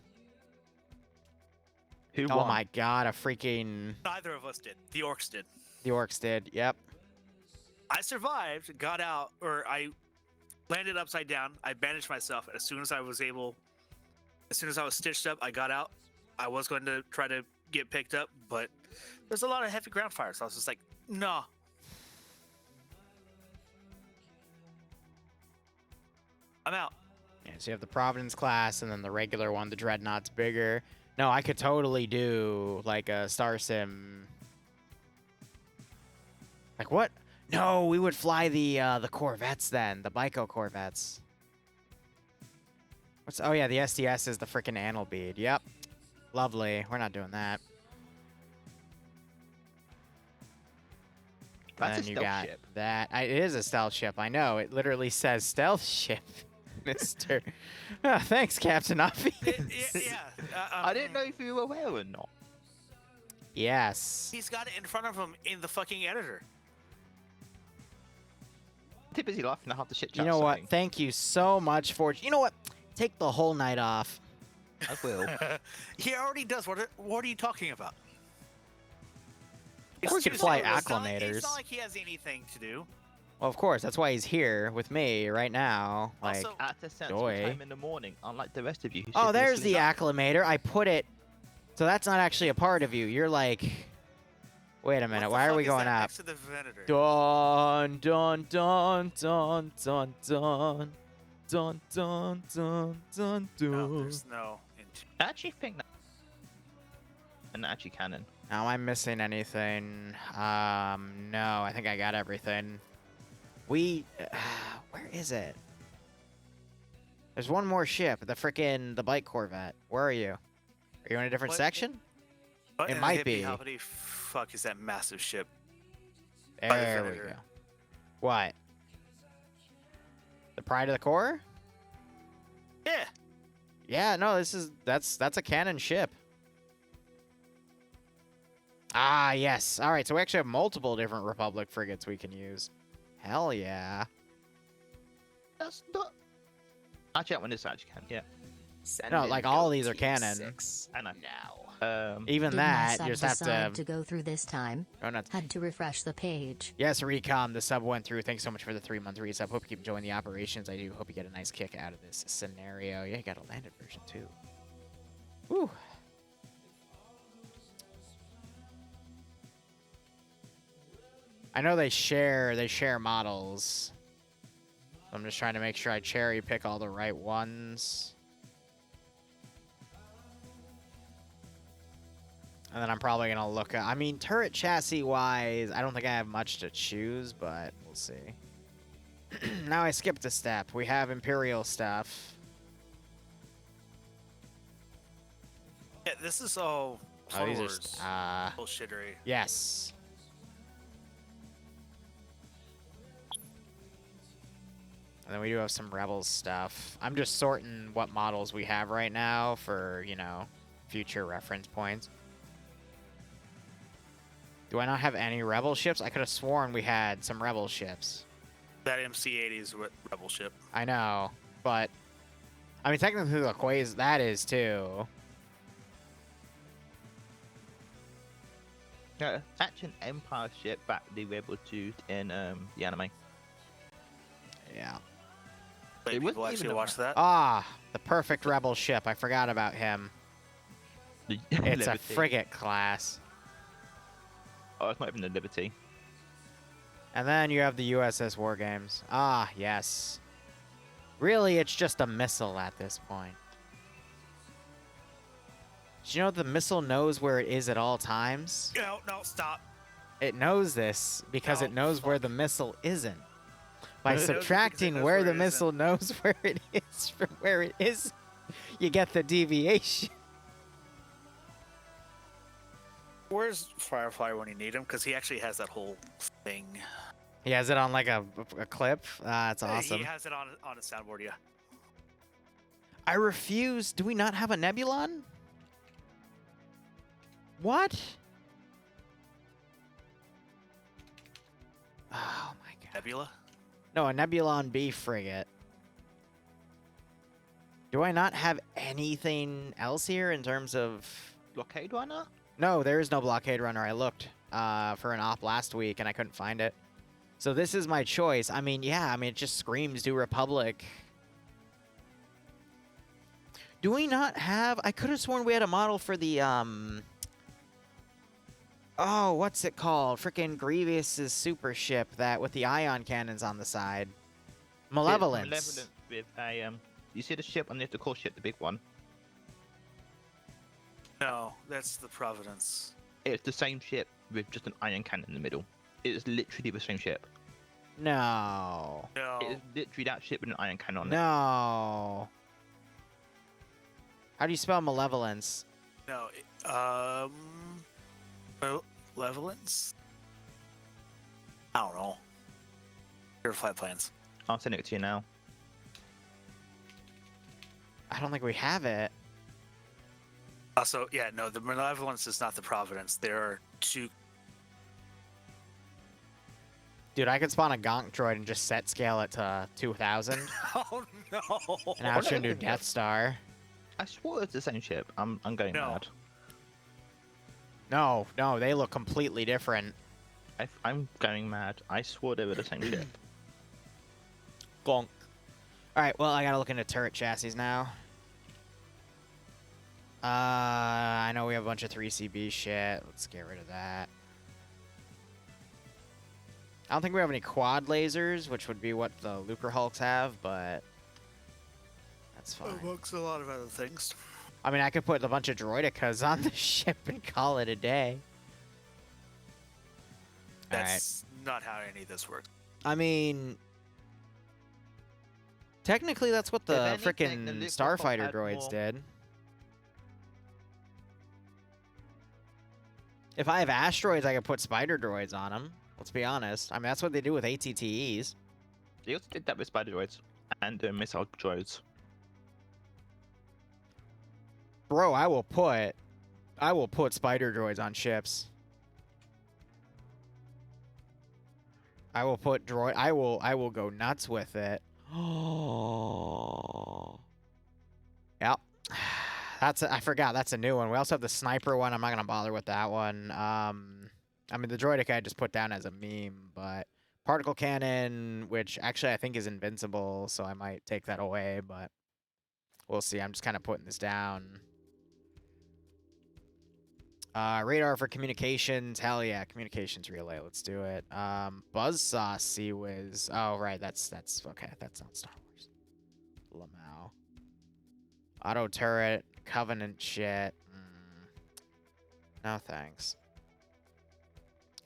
Who Oh won? my god, a freaking... Neither of us did. The Orcs did. The Orcs did, yep. I survived, got out, or I landed upside down. I bandaged myself. As soon as I was stitched up, I got out. I was going to try to get picked up, but there's a lot of heavy ground fire, so I was just like, nah. I'm out. Yeah, so you have the Providence class and then the regular one, the Dreadnought's bigger. No, I could totally do like a Star Sim. Like what? No, we would fly the Corvettes then, the Bico Corvettes. Oh yeah, the SDS is the freaking anal bead. Yep. Lovely. We're not doing that. That's And a then you stealth got ship. that. It is a stealth ship. I know. It literally says stealth ship, Mister. Oh, thanks, Captain Obvious. I didn't know if you were aware or not. Yes. He's got it in front of him in the fucking editor. Too busy laughing at half the shit You chat know what? saying. Thank you so much for. You know what? Take the whole night off. I will. He already does. What are you talking about? Or we could fly It's not acclimators. It's not like he has anything to do. Well, of course. That's why he's here with me right now. Like, Also- At a sensible Joy. time in the morning, unlike the rest of you. Who oh, should be there's the asleep. acclimator. I put it. So that's not actually a part of you. You're like. Wait a minute. What the Why are fuck we is going that up? next to the Venator? Dun dun dun dun dun dun dun dun dun dun No, dun. there's no. I actually think that. And actually canon. Now, am I missing anything? No, I think I got everything. Where is it? There's one more ship, the bike Corvette. Where are you? Are you in a different What? section? What It in the might hippie be. How many fuck is that massive ship? By the There we Venator. go. What? The Pride of the Core? Yeah. Yeah, no, that's a cannon ship. Ah, yes. All right, so we actually have multiple different Republic frigates we can use. Hell yeah. That's not. Actually, that one is actually canon. Yeah. Send No, in like, all goat these are team canon. 6 I know. now. Even Did that, my you sub just have decide to... to go through this time? Oh, nuts. Had to refresh the page. Yes, Recom, the sub went through. Thanks so much for the 3-month resub. Hope you keep enjoying the operations. I do hope you get a nice kick out of this scenario. Yeah, you got a landed version, too. Woo. I know they share models. I'm just trying to make sure I cherry pick all the right ones. And then I'm probably going to look at... I mean, turret chassis-wise, I don't think I have much to choose, but we'll see. Now I skipped a step. We have Imperial stuff. Yeah, this is all Oh, these are... Wars bullshittery. Yes. And then we do have some Rebels stuff. I'm just sorting what models we have right now for, you know, future reference points. Do I not have any Rebel ships? I could have sworn we had some Rebel ships. That MC-80 is a rebel ship. I know, but... I mean, technically, the Quays, that is, too. Yeah, action Empire ship back the Rebel used in the anime. Yeah. Wait, It wasn't people even actually a- watch that? Ah, the perfect Rebel ship. I forgot about him. The It's a Liberty. frigate class. Oh, it's not even the Liberty. And then you have the USS War Games. Ah, yes. Really, it's just a missile at this point. Did you know the missile knows where it is at all times? No, stop. It knows this because No, it knows where fuck. the missile isn't. By It knows it because it subtracting knows where where the it isn't. missile knows where it is from where it is, you get the deviation. Where's Firefly when you need him? Because he actually has that whole thing. He has it on like a clip. That's awesome. He has it on a soundboard, yeah. I refuse. Do we not have a Nebulon? What? Oh my god. Nebula? No, a Nebulon B frigate. Do I not have anything else here in terms of... Blockade runner? No, there is no blockade runner. I looked for an op last week and I couldn't find it. So this is my choice. I mean, yeah, it just screams do Republic. Do we not have... I could have sworn we had a model for the, Oh, what's it called? Frickin' Grievous's super ship that with the ion cannons on the side. Malevolence. Malevolence with a, you see the ship underneath the core ship, the big one? No, that's the Providence. It's the same ship with just an iron cannon in the middle. It is literally the same ship. No. No. It is literally that ship with an iron cannon on it. No. How do you spell malevolence? No. Malevolence? I don't know. Your flight plans. I'll send it to you now. I don't think we have it. Also, yeah, no, the Malevolence is not the Providence. There are two. Dude, I could spawn a Gonk droid and just set scale it to 2000 Oh no! and out your new Death Star. I swore it's the same ship. I'm going No. mad. No, no, they look completely different. I'm going mad. I swore they were the same ship. Gonk. Alright, well, I gotta look into turret chassis now. I know we have a bunch of 3CB shit. Let's get rid of that. I don't think we have any quad lasers, which would be what the Lucre Hulks have, but that's fine. Amongst a lot of other things. I mean, I could put a bunch of droidicas on the ship and call it a day. That's not how any of this works. I mean, technically that's what the If anything, the frickin' Lucre Starfighter Hulk had droids more- did. If I have asteroids, I could put spider droids on them. Let's be honest. I mean, that's what they do with ATTEs. They also did that with spider droids and missile droids. Bro, I will put spider droids on ships. I will put droid. I will go nuts with it. Oh. Yep. I forgot. That's a new one. We also have the sniper one. I'm not gonna bother with that one. I mean, the droidic I just put down as a meme, but particle cannon, which actually I think is invincible, so I might take that away, but we'll see. I'm just kind of putting this down. Radar for communications. Hell yeah, communications relay. Let's do it. Buzzsaw Sea-Wiz. Oh, right. That's okay. That's not Star Wars. Lamau. Auto turret. Covenant shit. No thanks.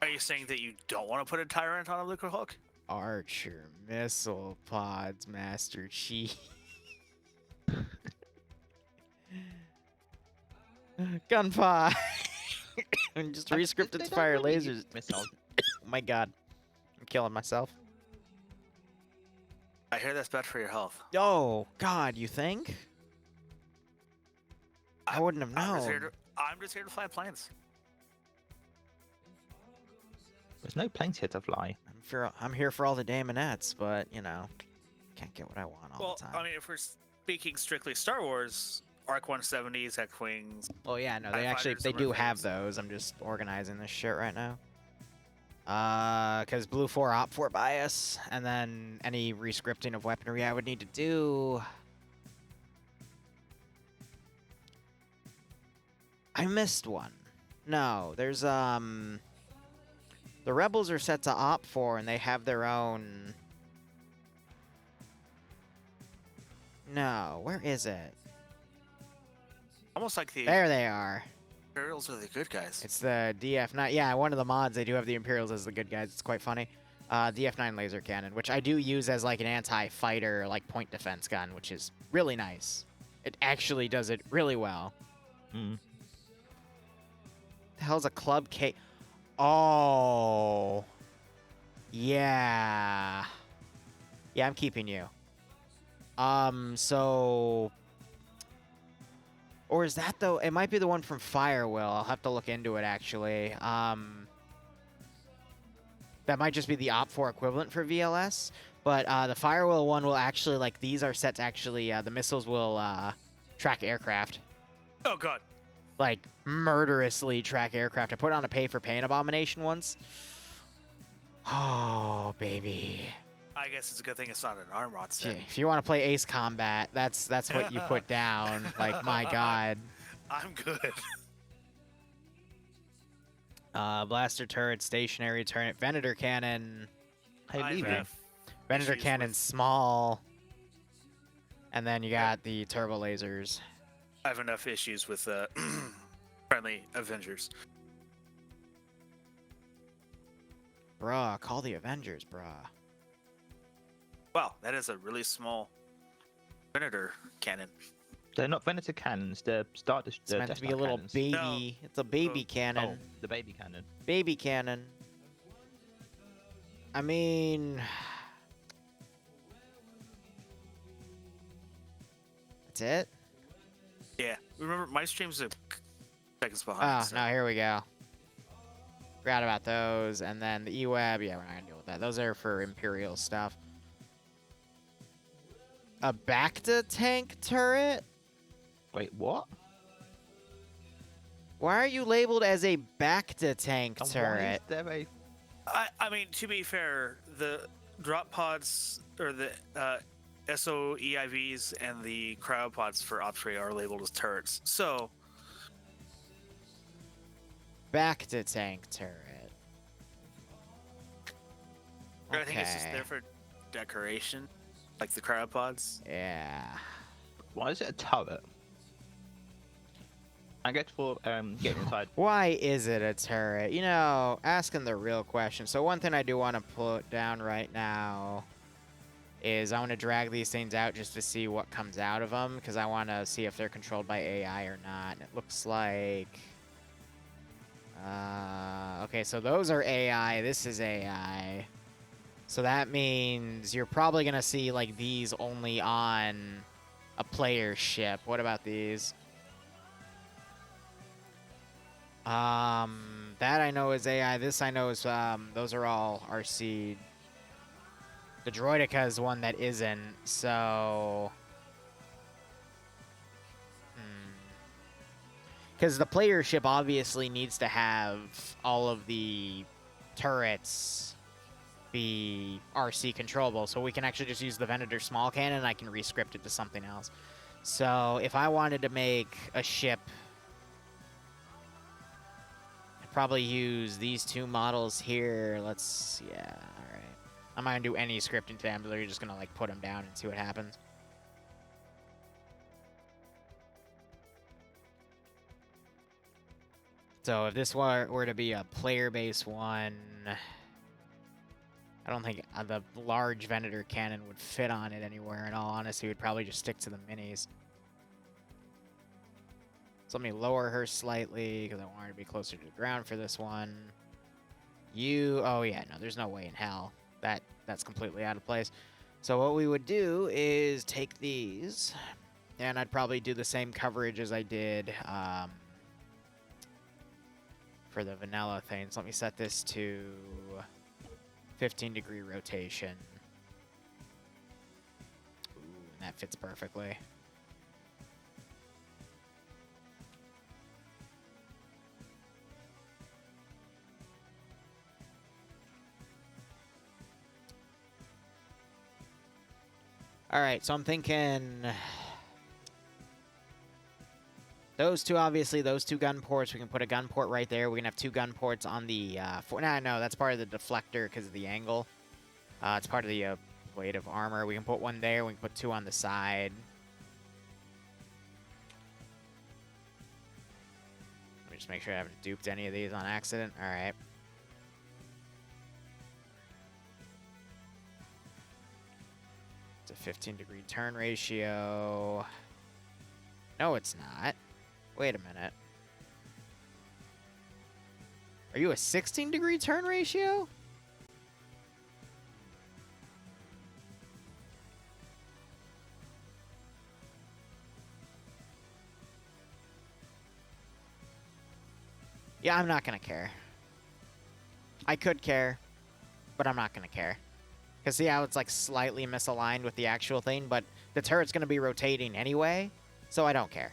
Are you saying that you don't want to put a Tyrant on a Lucre Hulk? Archer. Missile pods. Master Chief. Gunpie. And just re-scripted to fire lasers. Missiles. Oh my god. I'm killing myself. I hear that's bad for your health. Oh, God, you think? I wouldn't have known. I'm just here to fly planes. There's no planes here to fly. I'm here for all the daemonettes, but, you know, can't get what I want all Well, the time. I mean, if we're speaking strictly Star Wars, Arc 170s, X-Wings. Oh, yeah, no, TIE they actually, fighters, they do summer have things. those. I'm just organizing this shit right now. Because Blue 4 Op 4 bias, and then any rescripting of weaponry I would need to do. I missed one. No, there's, the Rebels are set to Op 4, and they have their own... No, where is it? Almost like the There they are. Imperials are the good guys. It's the DF9. Yeah, one of the mods, they do have the Imperials as the good guys. It's quite funny. DF9 laser cannon, which I do use as like an anti-fighter, like point defense gun, which is really nice. It actually does it really well. Mm. The hell's a club K? Oh. Yeah. Yeah, I'm keeping you. So... Or is that though? It might be the one from Firewheel. I'll have to look into it actually. That might just be the Op4 equivalent for VLS. But the Firewheel one will actually, like, these are set to actually, the missiles will track aircraft. Oh god. Like, murderously track aircraft. I put on a pay-for-pain abomination once. Oh, baby. I guess it's a good thing it's not an arm rod set. If you want to play Ace Combat, that's what you put down. Like, my god. I'm good. Blaster turret, stationary turret, Venator cannon. Hey, I leave have Venator issues cannon with- small. And then you got the turbo lasers. I have enough issues with friendly Avengers. Bruh, call the Avengers, bruh. Wow, that is a really small Venator cannon. They're not Venator cannons. They're start. It's meant to be a little cannons. baby. No. It's a baby Oh, cannon. Oh, the baby cannon. Baby cannon. I mean... That's it? Yeah, remember my streams are seconds behind. Oh, so- no, here we go. Forgot about those. And then the E-Web. Yeah, we're not going to deal with that. Those are for Imperial stuff. A Bacta tank turret? Wait, what? Why are you labeled as a Bacta tank And why is turret? there a... I mean, to be fair, the drop pods or the SOEIVs and the cryo pods for Optray are labeled as turrets. So Bacta tank turret. I think it's just Okay. there for decoration, like the cryo pods. Yeah. Why is it a turret? I guess for getting inside. Why is it a turret? You know, asking the real question. So one thing I do want to put down right now is I want to drag these things out just to see what comes out of them, because I want to see if they're controlled by AI or not. And it looks like... okay, so those are AI. This is AI. So that means you're probably going to see, like, these only on a player ship. What about these? That I know is AI. This I know is, those are all RC. The Droideka is one that isn't, so... Because the player ship obviously needs to have all of the turrets be RC controllable, so we can actually just use the Venator small cannon and I can rescript it to something else. So if I wanted to make a ship, I'd probably use these two models here. Let's, yeah, all right. I'm not gonna do any scripting to them, but they're just gonna like put them down and see what happens. So if this were to be a player-based one, I don't think the large Venator cannon would fit on it anywhere. In all honesty, we'd probably just stick to the minis. So let me lower her slightly because I want her to be closer to the ground for this one. Oh yeah, no, there's no way in hell. That's completely out of place. So what we would do is take these, and I'd probably do the same coverage as I did for the vanilla things. Let me set this to 15-degree rotation. Ooh, and that fits perfectly. All right, so I'm thinking those two, obviously, those two gun ports. We can put a gun port right there. We can have two gun ports on the... no, that's part of the deflector because of the angle. It's part of the plate of armor. We can put one there. We can put two on the side. just make sure I haven't duped any of these on accident. All right. It's a 15-degree turn ratio. No, it's not. Wait a minute. Are you a 16-degree turn ratio? Yeah, I'm not going to care. I could care, but I'm not going to care. Because see how it's like slightly misaligned with the actual thing, but the turret's going to be rotating anyway, so I don't care.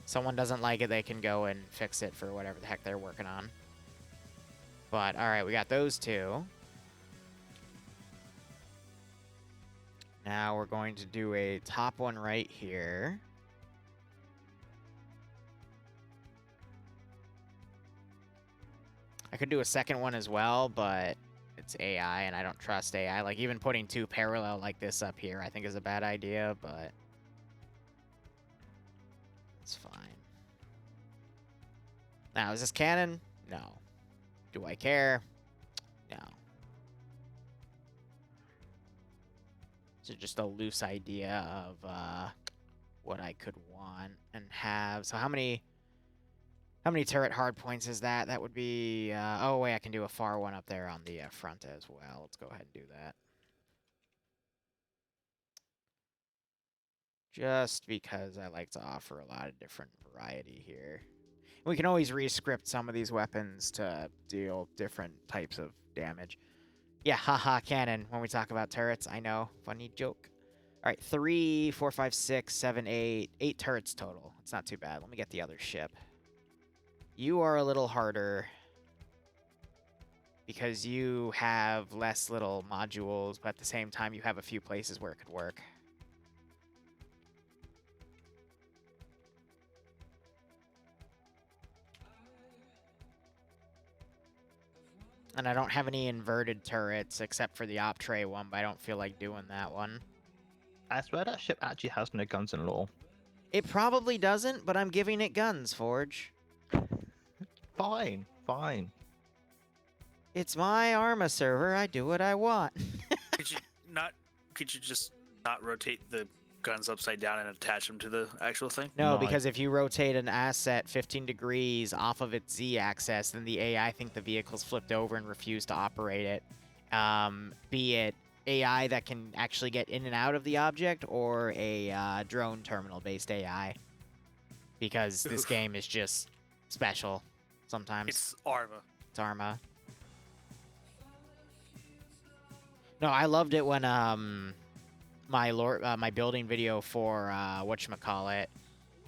Someone doesn't like it, they can go and fix it for whatever the heck they're working on. But, alright, we got those two. Now we're going to do a top one right here. I could do a second one as well, but it's AI, and I don't trust AI. Like, even putting two parallel like this up here, I think is a bad idea, but it's fine. Now, is this canon? No. Do I care? No. So just a loose idea of what I could want and have. So how many turret hard points is that? That would be... oh, wait, I can do a far one up there on the front as well. Let's go ahead and do that. Just because I like to offer a lot of different variety here. We can always re-script some of these weapons to deal different types of damage. Yeah, haha, canon when we talk about turrets. I know. Funny joke. All right, 3, 4, 5, 6, 7, 8. 8 turrets total. It's not too bad. Let me get the other ship. You are a little harder because you have less little modules, but at the same time, you have a few places where it could work. And I don't have any inverted turrets except for the op tray one, but I don't feel like doing that one. I swear that ship actually has no guns in lore. It probably doesn't, but I'm giving it guns, Forge. Fine, fine. It's my Arma server. I do what I want. Could you just not rotate the guns upside down and attach them to the actual thing? No, No. because if you rotate an asset 15 degrees off of its Z-axis, then the AI think the vehicle's flipped over and refuse to operate it. Be it AI that can actually get in and out of the object, or a drone terminal-based AI. Because this game is just special sometimes. It's Arma. It's Arma. No, I loved it when my building video for whatchamacallit,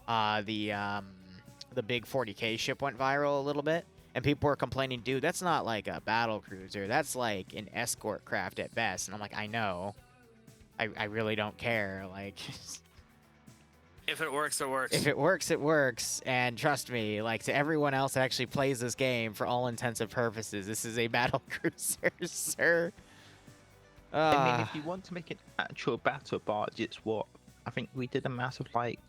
the big 40K ship went viral a little bit, and people were complaining, dude, that's not like a battle cruiser, that's like an escort craft at best. And I'm like, I know. I really don't care. Like, If it works, it works. if it works, it works. And trust me, like, to everyone else that actually plays this game, for all intents and purposes, this is a battle cruiser, sir. I mean, if you want to make an actual battle barge, it's what? I think we did a mass of like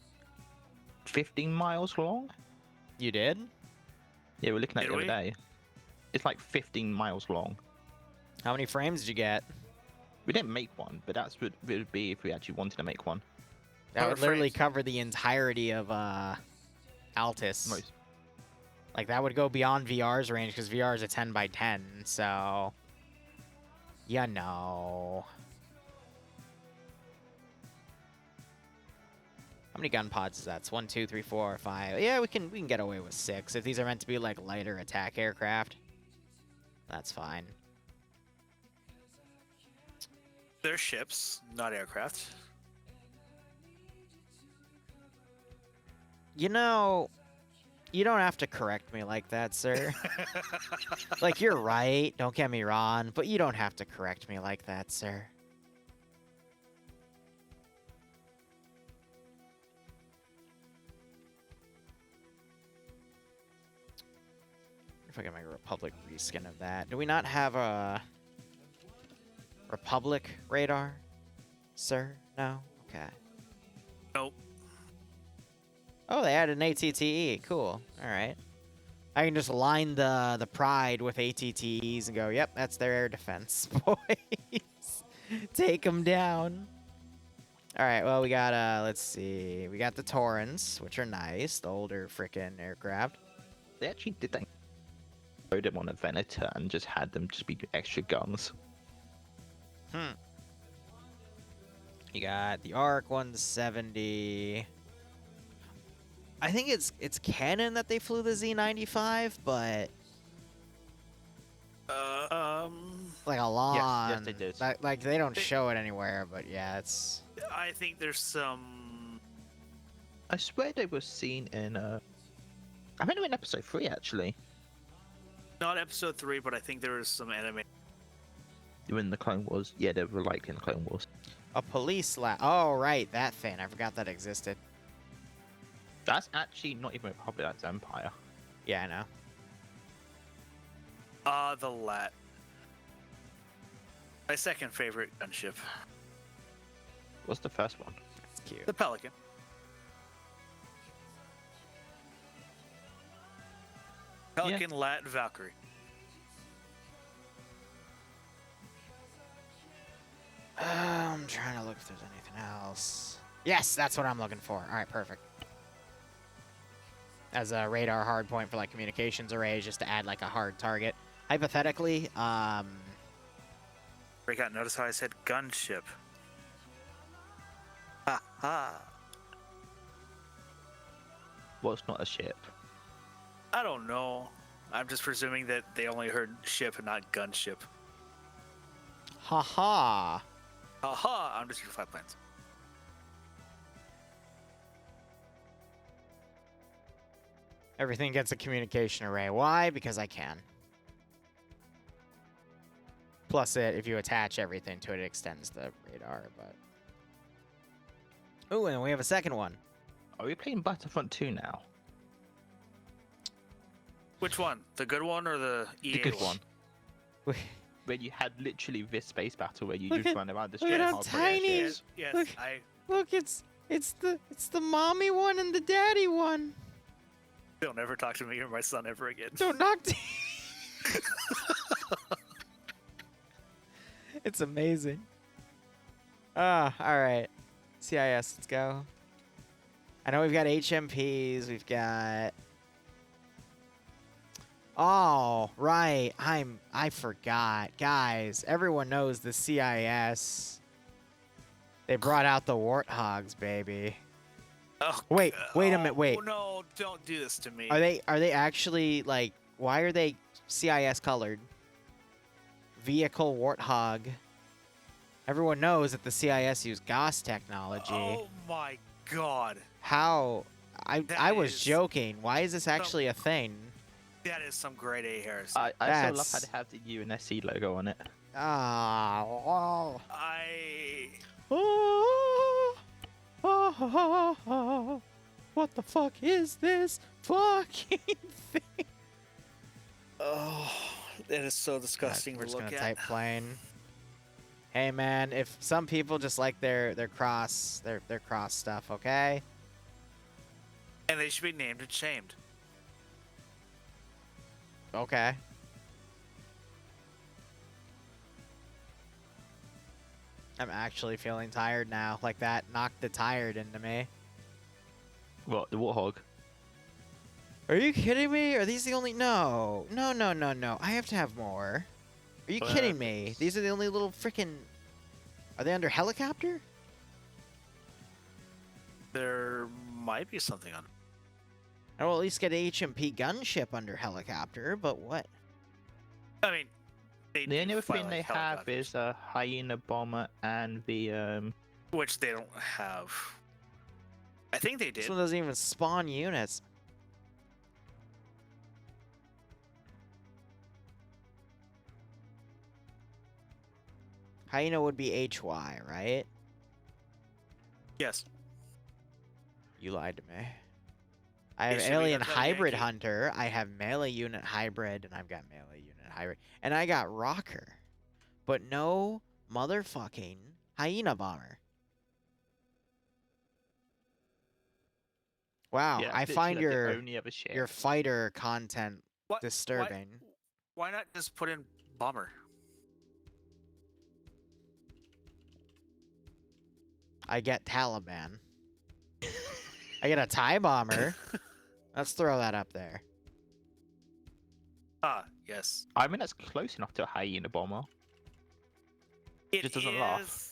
15 miles long. You did? Yeah, we're looking at it Did the other we? day. It's like 15 miles long. How many frames did you get? We didn't make one, but that's what it would be if we actually wanted to make one. That Or would literally frames. cover the entirety of Altus. Most. Like, that would go beyond VR's range, because VR is a 10 by 10, so... You know. How many gun pods is that? It's 1, 2, 3, 4, 5. Yeah, we can get away with 6. If these are meant to be, like, lighter attack aircraft, that's fine. They're ships, not aircraft. You know, you don't have to correct me like that, sir. Like, you're right, don't get me wrong, but you don't have to correct me like that, sir. If I can make a Republic reskin of that. Do we not have a Republic radar, sir? No? Okay. Nope. Oh, they added an ATTE. Cool. All right. I can just line the Pride with ATTEs and go, yep, that's their air defense, boys. Take them down. All right, well, we got, let's see. We got the Torrens, which are nice. The older frickin' aircraft. They actually did that. Load them on a Venator and just had them just be extra guns. You got the Arc 170. I think it's canon that they flew the Z95, but like a long. Yes, they did. Like they don't show it anywhere, but yeah, it's. I think there's some. I swear they were seen in I think they were in episode 3 actually. Not episode 3, but I think there was some anime. They were in the Clone Wars. Yeah, they were like in the Clone Wars. A police lab. Oh, right, that thing. I forgot that existed. That's actually not even Republic, that's Empire. Yeah, I know. The Lat. My second favorite gunship. What's the first one? It's cute. The Pelican. Pelican, Lat, Valkyrie. I'm trying to look if there's anything else. Yes, that's what I'm looking for. All right, perfect. As a radar hardpoint for like communications arrays, just to add like a hard target. Hypothetically, Breakout, notice how I said gunship. Ha ha. Well, it's not a ship. I don't know. I'm just presuming that they only heard ship and not gunship. haha. Ha ha. I'm just your 5 plans. Everything gets a communication array. Why? Because I can. Plus, if you attach everything to it, it extends the radar. But ooh, and we have a second one. Are we playing Battlefront 2 now? Which one? The good one or the EA The good one. We- Where you had literally this space battle where you Look just at- run around the look at street. how tiny- Yes, yes. Look. Look, it's the mommy one and the daddy one. Don't ever talk to me or my son ever again. Don't knock. It's amazing. All right. CIS, let's go. I know we've got HMPs. We've got. Oh, right. I forgot. Guys, everyone knows the CIS. They brought out the warthogs, baby. Oh, Wait a minute, wait. No, don't do this to me. Are they actually like why are they CIS colored? Vehicle warthog. Everyone knows that the CIS use GOS technology. Oh my god. How That I was is- joking. Why is this actually a thing? That is some grade A heresy. I still love how That's- they have the UNSC logo on it. Oh. What the fuck is this fucking thing? Oh, that is so disgusting We're to just look gonna at. type plain. Hey man, if some people just like their cross stuff, okay? And they should be named and shamed. Okay. I'm actually feeling tired now. Like that knocked the tired into me. What, the Warthog? Are you kidding me? Are these the only? No. No. I have to have more. Are you kidding me? These are the only little freaking. Are they under helicopter? There might be something on. I will at least get a HMP gunship under helicopter, but what? I mean, they The do only other fly thing they like have helicopters, is a Hyena bomber and the which they don't have. I think they did. This one doesn't even spawn units. Hyena would be HY, right? Yes. You lied to me. I have should be alien Hotel hybrid Yankee. hunter. I have melee unit hybrid, and I've got melee unit hybrid. And I got rocker. But no motherfucking hyena bomber. Wow, Yeah, I that's find literally, like, your the only other shit. your fighter content What? disturbing. Why not just put in bomber? I get Taliban. I get a TIE bomber. Let's throw that up there. Ah, yes. I mean, that's close enough to a hyena bomber. It Just doesn't laugh.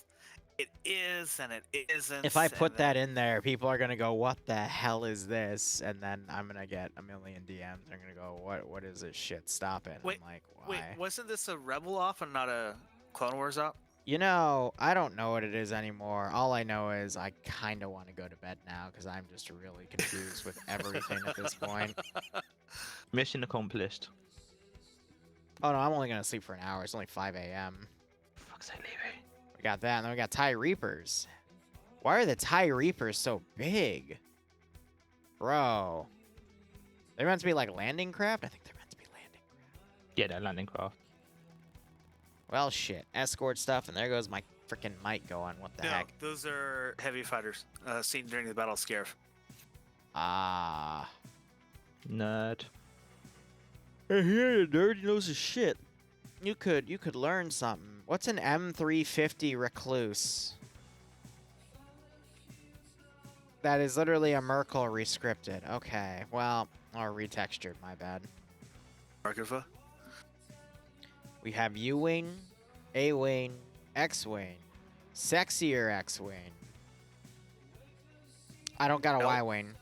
It is, and it isn't. If I and put that then- in there, people are gonna go, "What the hell is this?" And then I'm gonna get a million DMs. They're gonna go, "What is this shit? Stop it!" Wait, I'm like, "Why?" Wait, wasn't this a Rebel off and not a Clone Wars op? You know, I don't know what it is anymore. All I know is I kind of want to go to bed now because I'm just really confused with everything at this point. Mission accomplished. Oh no, I'm only gonna sleep for an hour. It's only 5 a.m. Fuck's sake, Liru. We got that, and then we got TIE Reapers. Why are the TIE Reapers so big? Bro. They're meant to be like landing craft? I think they're meant to be landing craft. Yeah, that landing craft. Well, shit. Escort stuff, and there goes my freaking mic going. What the No, heck? those are heavy fighters seen during the Battle of Scarif. Ah. Nerd. Hey, here, nerd knows his shit. You could learn something. What's an M350 Recluse? That is literally a Merkel rescripted. Okay, well, or retextured, my bad. Arkiva? We have U-Wing, A-Wing, X-Wing, sexier X-Wing. I don't got a No. Y-Wing.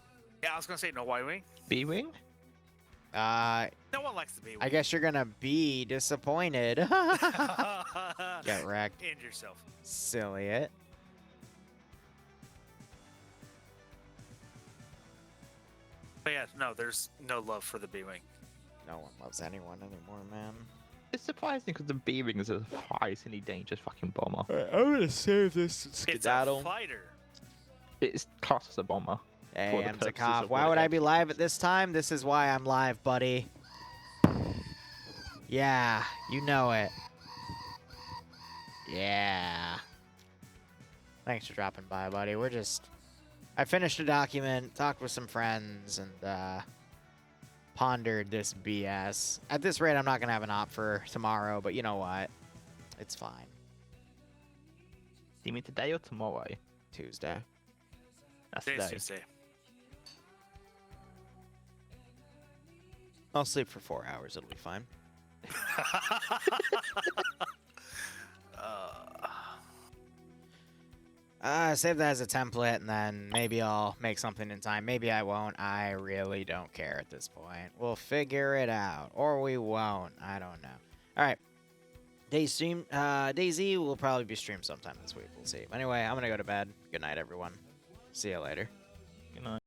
Yeah, I was gonna say no Y-wing. B-Wing? No one likes the B-wing. I guess you're gonna be disappointed. Get wrecked, End yourself. silly it. But yeah, no, there's no love for the B-wing. No one loves anyone anymore, man. It's surprising because the B-Wing is a surprisingly dangerous fucking bomber. I'm gonna save this It's skedaddle. a fighter. It's classed as a bomber. Hey, for the purposes Amzakov, of why what would it I be actually live at this time? This is why I'm live, buddy. Yeah, you know it. Yeah. Thanks for dropping by, buddy. I finished a document, talked with some friends, and pondered this BS. At this rate, I'm not gonna have an op for tomorrow, but you know what? It's fine. You mean today or tomorrow? Tuesday. That's Today's today. Tuesday. I'll sleep for 4 hours. It'll be fine. Save that as a template, and then maybe I'll make something in time. Maybe I won't. I really don't care at this point. We'll figure it out. Or we won't. I don't know. All right. DayZ will probably be streamed sometime this week. We'll see. Anyway, I'm going to go to bed. Good night, everyone. See you later. Good night.